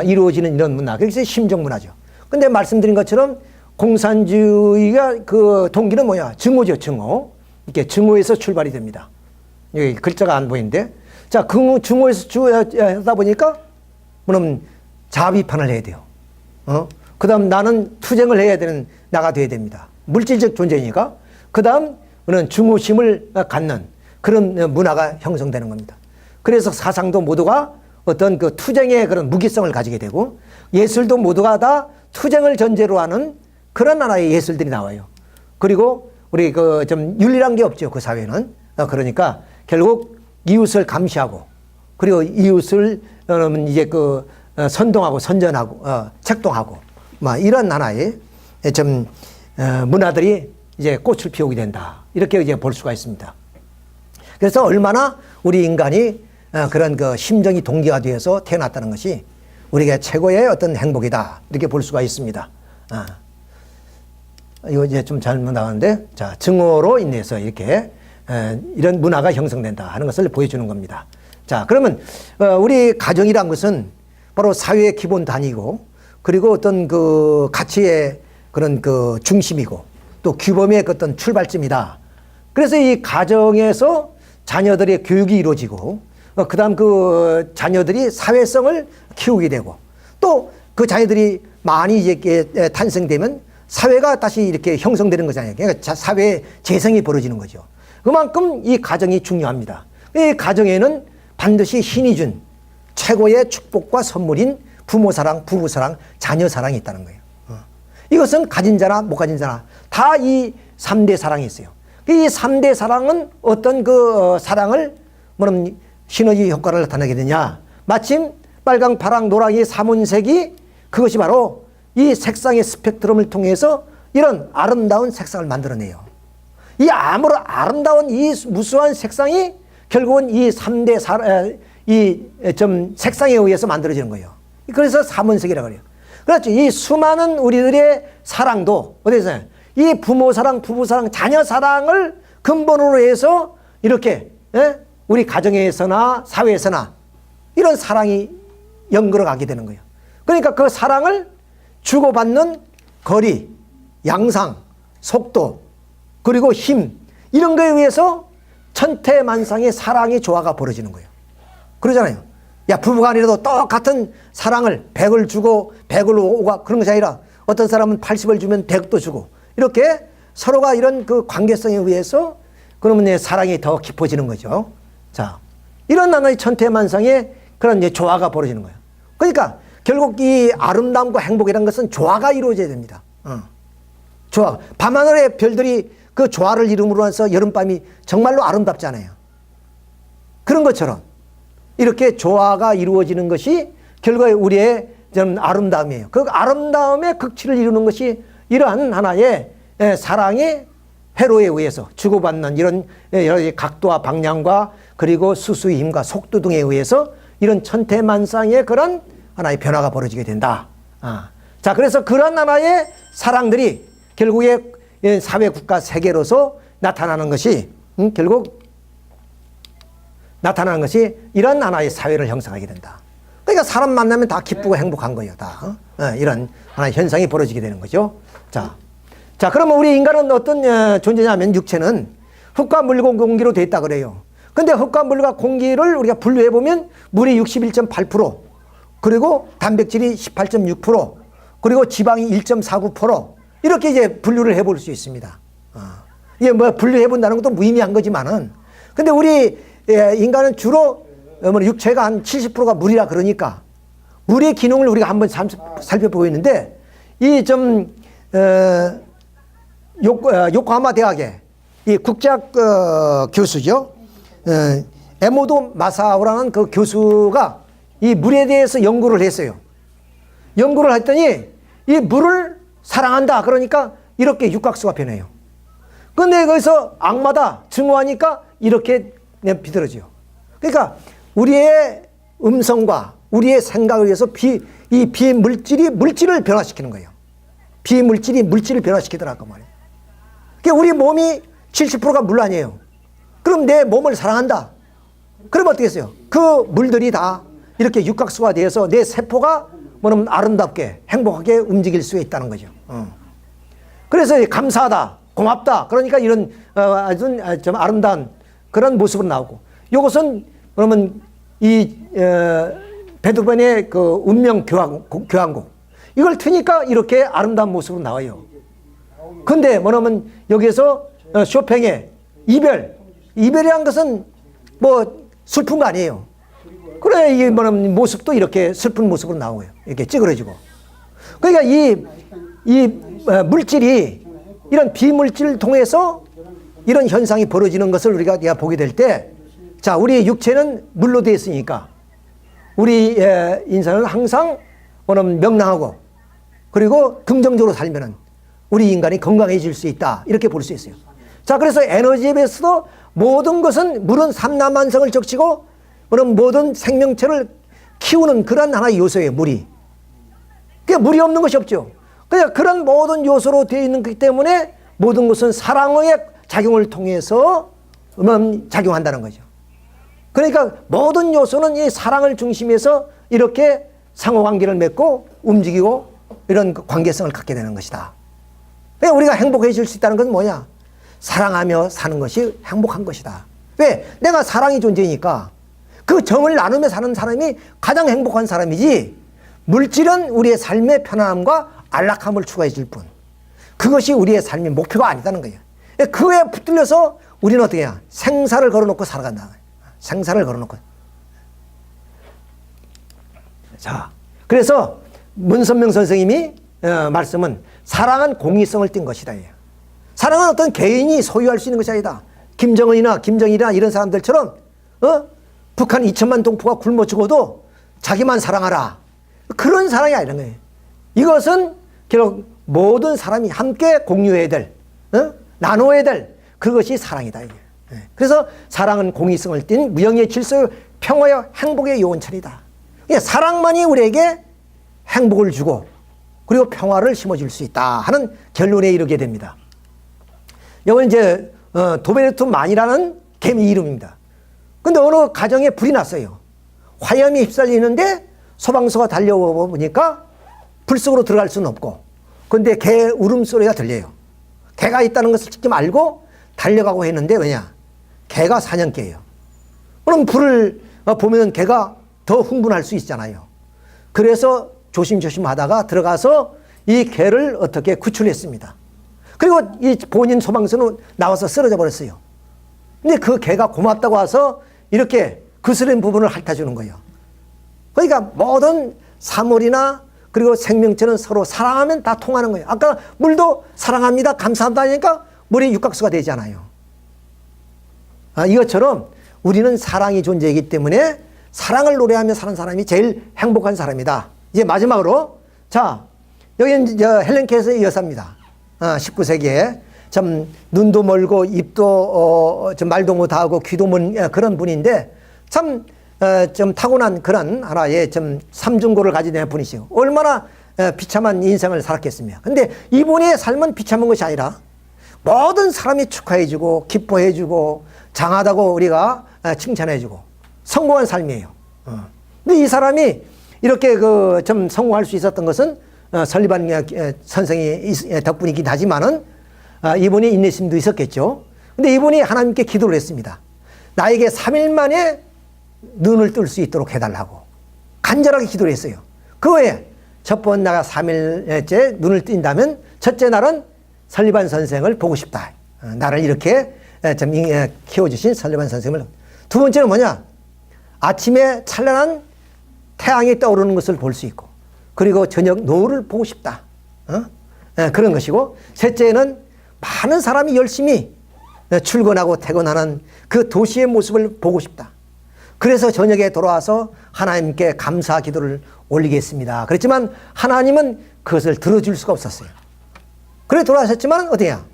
이루어지는 이런 문화, 그래서 심정 문화죠. 근데 말씀드린 것처럼 공산주의가 그 동기는 뭐야? 증오죠, 증오. 이렇게 증오에서 출발이 됩니다. 여기 글자가 안 보이는데, 자, 증오에서 하다 보니까 그럼 자비판을 해야 돼요. 그다음 나는 투쟁을 해야 되는 나가 돼야 됩니다. 물질적 존재니까. 그다음 그는 증오심을 갖는 그런 문화가 형성되는 겁니다. 그래서 사상도 모두가 어떤 그 투쟁의 그런 무기성을 가지게 되고 예술도 모두가 다 투쟁을 전제로 하는 그런 하나의 예술들이 나와요. 그리고 우리 그 좀 윤리란 게 없죠, 그 사회는. 그러니까 결국 이웃을 감시하고 그리고 이웃을 이제 그 선동하고 선전하고 책동하고 막 이런 하나의 좀 문화들이 이제 꽃을 피우게 된다. 이렇게 이제 볼 수가 있습니다. 그래서 얼마나 우리 인간이 그런 그 심정이 동기가 되어서 태어났다는 것이 우리가 최고의 어떤 행복이다. 이렇게 볼 수가 있습니다. 이거 이제 좀 잘못 나왔는데, 자, 증오로 인해서 이렇게 이런 문화가 형성된다 하는 것을 보여주는 겁니다. 자, 그러면 우리 가정이란 것은 바로 사회의 기본 단위고, 그리고 어떤 그 가치의 그런 그 중심이고, 또 규범의 어떤 출발점이다. 그래서 이 가정에서 자녀들의 교육이 이루어지고, 그 다음 그 자녀들이 사회성을 키우게 되고, 또 그 자녀들이 많이 이제 탄생되면 사회가 다시 이렇게 형성되는 거잖아요. 그러니까 사회의 재생이 벌어지는 거죠. 그만큼 이 가정이 중요합니다. 이 가정에는 반드시 신이 준 최고의 축복과 선물인 부모 사랑, 부부 사랑, 자녀 사랑이 있다는 거예요. 이것은 가진 자나 못 가진 자나 다 이 3대 사랑이 있어요. 이 3대 사랑은 어떤 그 사랑을 뭐냐면 시너지 효과를 나타내게 되냐. 마침 빨강, 파랑, 노랑의 삼원색이 그것이 바로 이 색상의 스펙트럼을 통해서 이런 아름다운 색상을 만들어내요. 이 아무런 아름다운 이 무수한 색상이 결국은 이 3대 색상에 의해서 만들어지는 거예요. 그래서 삼원색이라고 그래요. 그렇죠. 이 수많은 우리들의 사랑도 어디서 이 부모 사랑, 부부 사랑, 자녀 사랑을 근본으로 해서 이렇게 우리 가정에서나 사회에서나 이런 사랑이 연결어 가게 되는 거예요. 그러니까 그 사랑을 주고받는 거리, 양상, 속도, 그리고 힘 이런 거에 의해서 천태만상의 사랑의 조화가 벌어지는 거예요. 그러잖아요. 야, 부부간이라도 똑같은 사랑을 100을 주고 100을 오가 그런 것이 아니라 어떤 사람은 80을 주면 100도 주고 이렇게 서로가 이런 그 관계성에 의해서 그러면 사랑이 더 깊어지는 거죠. 자, 이런 하나의 천태만상의 그런 이제 조화가 벌어지는 거예요. 그러니까 결국 이 아름다움과 행복이라는 것은 조화가 이루어져야 됩니다. 조화. 밤하늘의 별들이 그 조화를 이룸으로 해서 여름밤이 정말로 아름답잖아요. 그런 것처럼 이렇게 조화가 이루어지는 것이 결국에 우리의 좀 아름다움이에요. 그 아름다움의 극치를 이루는 것이 이러한 하나의 사랑의 회로에 의해서 주고받는 이런 여러 각도와 방향과 그리고 수수의 힘과 속도 등에 의해서 이런 천태만상의 그런 하나의 변화가 벌어지게 된다. 자, 그래서 그런 하나의 사랑들이 결국에 사회, 국가, 세계로서 나타나는 것이 결국 나타나는 것이 이런 하나의 사회를 형성하게 된다. 그러니까 사람 만나면 다 기쁘고 행복한 거예요. 다 이런 하나의 현상이 벌어지게 되는 거죠. 자, 그러면 우리 인간은 어떤 존재냐면 육체는 흙과 물과 공기로 되어 있다 그래요. 근데 흙과 물과 공기를 우리가 분류해 보면 물이 61.8%, 그리고 단백질이 18.6%, 그리고 지방이 1.49% 이렇게 이제 분류를 해볼 수 있습니다. 이게 뭐 분류해 본다는 것도 무의미한 거지만은, 근데 우리 인간은 주로 육체가 한 70%가 물이라 그러니까 물의 기능을 우리가 한번 살펴보고 있는데 이 좀 요코하마 대학의 이 국제학 교수죠. 에모도 마사오라는 그 교수가 이 물에 대해서 연구를 했어요. 연구를 했더니 이 물을 사랑한다 그러니까 이렇게 육각수가 변해요. 근데 거기서 악마다 증오하니까 이렇게 비틀어져요. 그러니까 우리의 음성과 우리의 생각을 위해서 이 비물질이 물질을 변화시키는 거예요. 비물질이 물질을 변화시키더라고 말이에요. 그러니까 우리 몸이 70%가 물 아니에요. 그럼 내 몸을 사랑한다. 그럼 어떻게 했어요? 그 물들이 다 이렇게 육각수가 되어서 내 세포가 뭐냐면 아름답게 행복하게 움직일 수 있다는 거죠. 그래서 감사하다, 고맙다. 그러니까 이런 아주 좀 아름다운 그런 모습으로 나오고, 이것은 그러면 이 베토벤의 그 운명 교향곡 이걸 트니까 이렇게 아름다운 모습으로 나와요. 근데 뭐냐면 여기에서 쇼팽의 이별이란 것은 뭐 슬픈 거 아니에요. 그래, 이 뭐냐면 모습도 이렇게 슬픈 모습으로 나오고요. 이렇게 찌그러지고. 그러니까 이 물질이 이런 비물질을 통해서 이런 현상이 벌어지는 것을 우리가 보게 될 때, 자, 우리 육체는 물로 되어 있으니까 우리 인간은 항상 뭐냐면 명랑하고 그리고 긍정적으로 살면은 우리 인간이 건강해질 수 있다. 이렇게 볼 수 있어요. 자, 그래서 에너지에 비해서도 모든 것은 물은 삼라만성을 적시고 그런 모든 생명체를 키우는 그런 하나의 요소예요, 물이. 그러니까 물이 없는 것이 없죠. 그러니까 그런 모든 요소로 되어 있는 것이기 때문에 모든 것은 사랑의 작용을 통해서 작용한다는 거죠. 그러니까 모든 요소는 이 사랑을 중심해서 이렇게 상호관계를 맺고 움직이고 이런 관계성을 갖게 되는 것이다. 그러니까 우리가 행복해질 수 있다는 건 뭐냐? 사랑하며 사는 것이 행복한 것이다. 왜? 내가 사랑이 존재니까 그 정을 나누며 사는 사람이 가장 행복한 사람이지, 물질은 우리의 삶의 편안함과 안락함을 추가해 줄 뿐, 그것이 우리의 삶의 목표가 아니다는 거예요. 그에 붙들려서 우리는 어떻게 해야? 생사를 걸어놓고 살아간다. 생사를 걸어놓고. 자, 그래서 문선명 선생님이 말씀은 사랑은 공익성을 띈 것이다. 사랑은 어떤 개인이 소유할 수 있는 것이 아니다. 김정은이나 김정일이나 이런 사람들처럼 북한 2천만 동포가 굶어 죽어도 자기만 사랑하라. 그런 사랑이 아니라는 거예요. 이것은 결국 모든 사람이 함께 공유해야 될, 나눠야 될 그것이 사랑이다. 그래서 사랑은 공익성을 띤 무형의 질서요 평화요 행복의 요원천이다. 사랑만이 우리에게 행복을 주고 그리고 평화를 심어줄 수 있다 하는 결론에 이르게 됩니다. 이건 이제 도베르트 만이라는 개미 이름입니다. 근데 어느 가정에 불이 났어요. 화염이 휩쓸리는데 소방서가 달려와 보니까 불 속으로 들어갈 수는 없고, 근데 개 울음소리가 들려요. 개가 있다는 것을 직접 알고 달려가고 했는데 왜냐? 개가 사냥개예요. 그럼 불을 보면 개가 더 흥분할 수 있잖아요. 그래서 조심조심 하다가 들어가서 이 개를 어떻게 구출했습니다. 그리고 이 본인 소방서는 나와서 쓰러져 버렸어요. 근데 그 개가 고맙다고 와서 이렇게 그스린 부분을 핥아주는 거예요. 그러니까 모든 사물이나 그리고 생명체는 서로 사랑하면 다 통하는 거예요. 아까 물도 사랑합니다, 감사합니다 하니까 물이 육각수가 되잖아요. 이것처럼 우리는 사랑이 존재이기 때문에 사랑을 노래하며 사는 사람이 제일 행복한 사람이다. 이제 마지막으로, 자, 여기는 헬렌 켈러의 여사입니다. 19세기에 참 눈도 멀고 입도 좀 말도 못하고 귀도 먼 그런 분인데 참 좀 타고난 그런 하나의 좀 삼중고를 가진 분이시고 얼마나 비참한 인생을 살았겠습니까? 근데 이분의 삶은 비참한 것이 아니라 모든 사람이 축하해주고 기뻐해주고 장하다고 우리가 칭찬해주고 성공한 삶이에요. 근데 이 사람이 이렇게 좀 성공할 수 있었던 것은 설리반 선생의 덕분이긴 하지만은 이분이 인내심도 있었겠죠. 근데 이분이 하나님께 기도를 했습니다. 나에게 3일 만에 눈을 뜰 수 있도록 해달라고 간절하게 기도를 했어요. 그 외에 첫 번 나가 3일째 눈을 뜬다면 첫째 날은 설리반 선생을 보고 싶다. 나를 이렇게 좀 키워주신 설리반 선생을. 두 번째는 뭐냐? 아침에 찬란한 태양이 떠오르는 것을 볼 수 있고 그리고 저녁 노을을 보고 싶다. 그런 것이고 셋째는 많은 사람이 열심히 출근하고 퇴근하는 그 도시의 모습을 보고 싶다. 그래서 저녁에 돌아와서 하나님께 감사 기도를 올리겠습니다. 그렇지만 하나님은 그것을 들어줄 수가 없었어요. 그래 돌아가셨지만 어때요?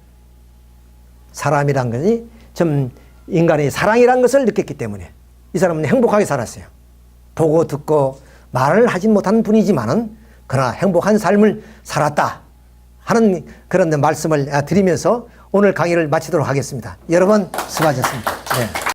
사람이란 것이 좀 인간의 사랑이란 것을 느꼈기 때문에 이 사람은 행복하게 살았어요. 보고 듣고 말을 하지 못한 분이지만은 그러나 행복한 삶을 살았다 하는 그런 말씀을 드리면서 오늘 강의를 마치도록 하겠습니다. 여러분 수고하셨습니다. 네.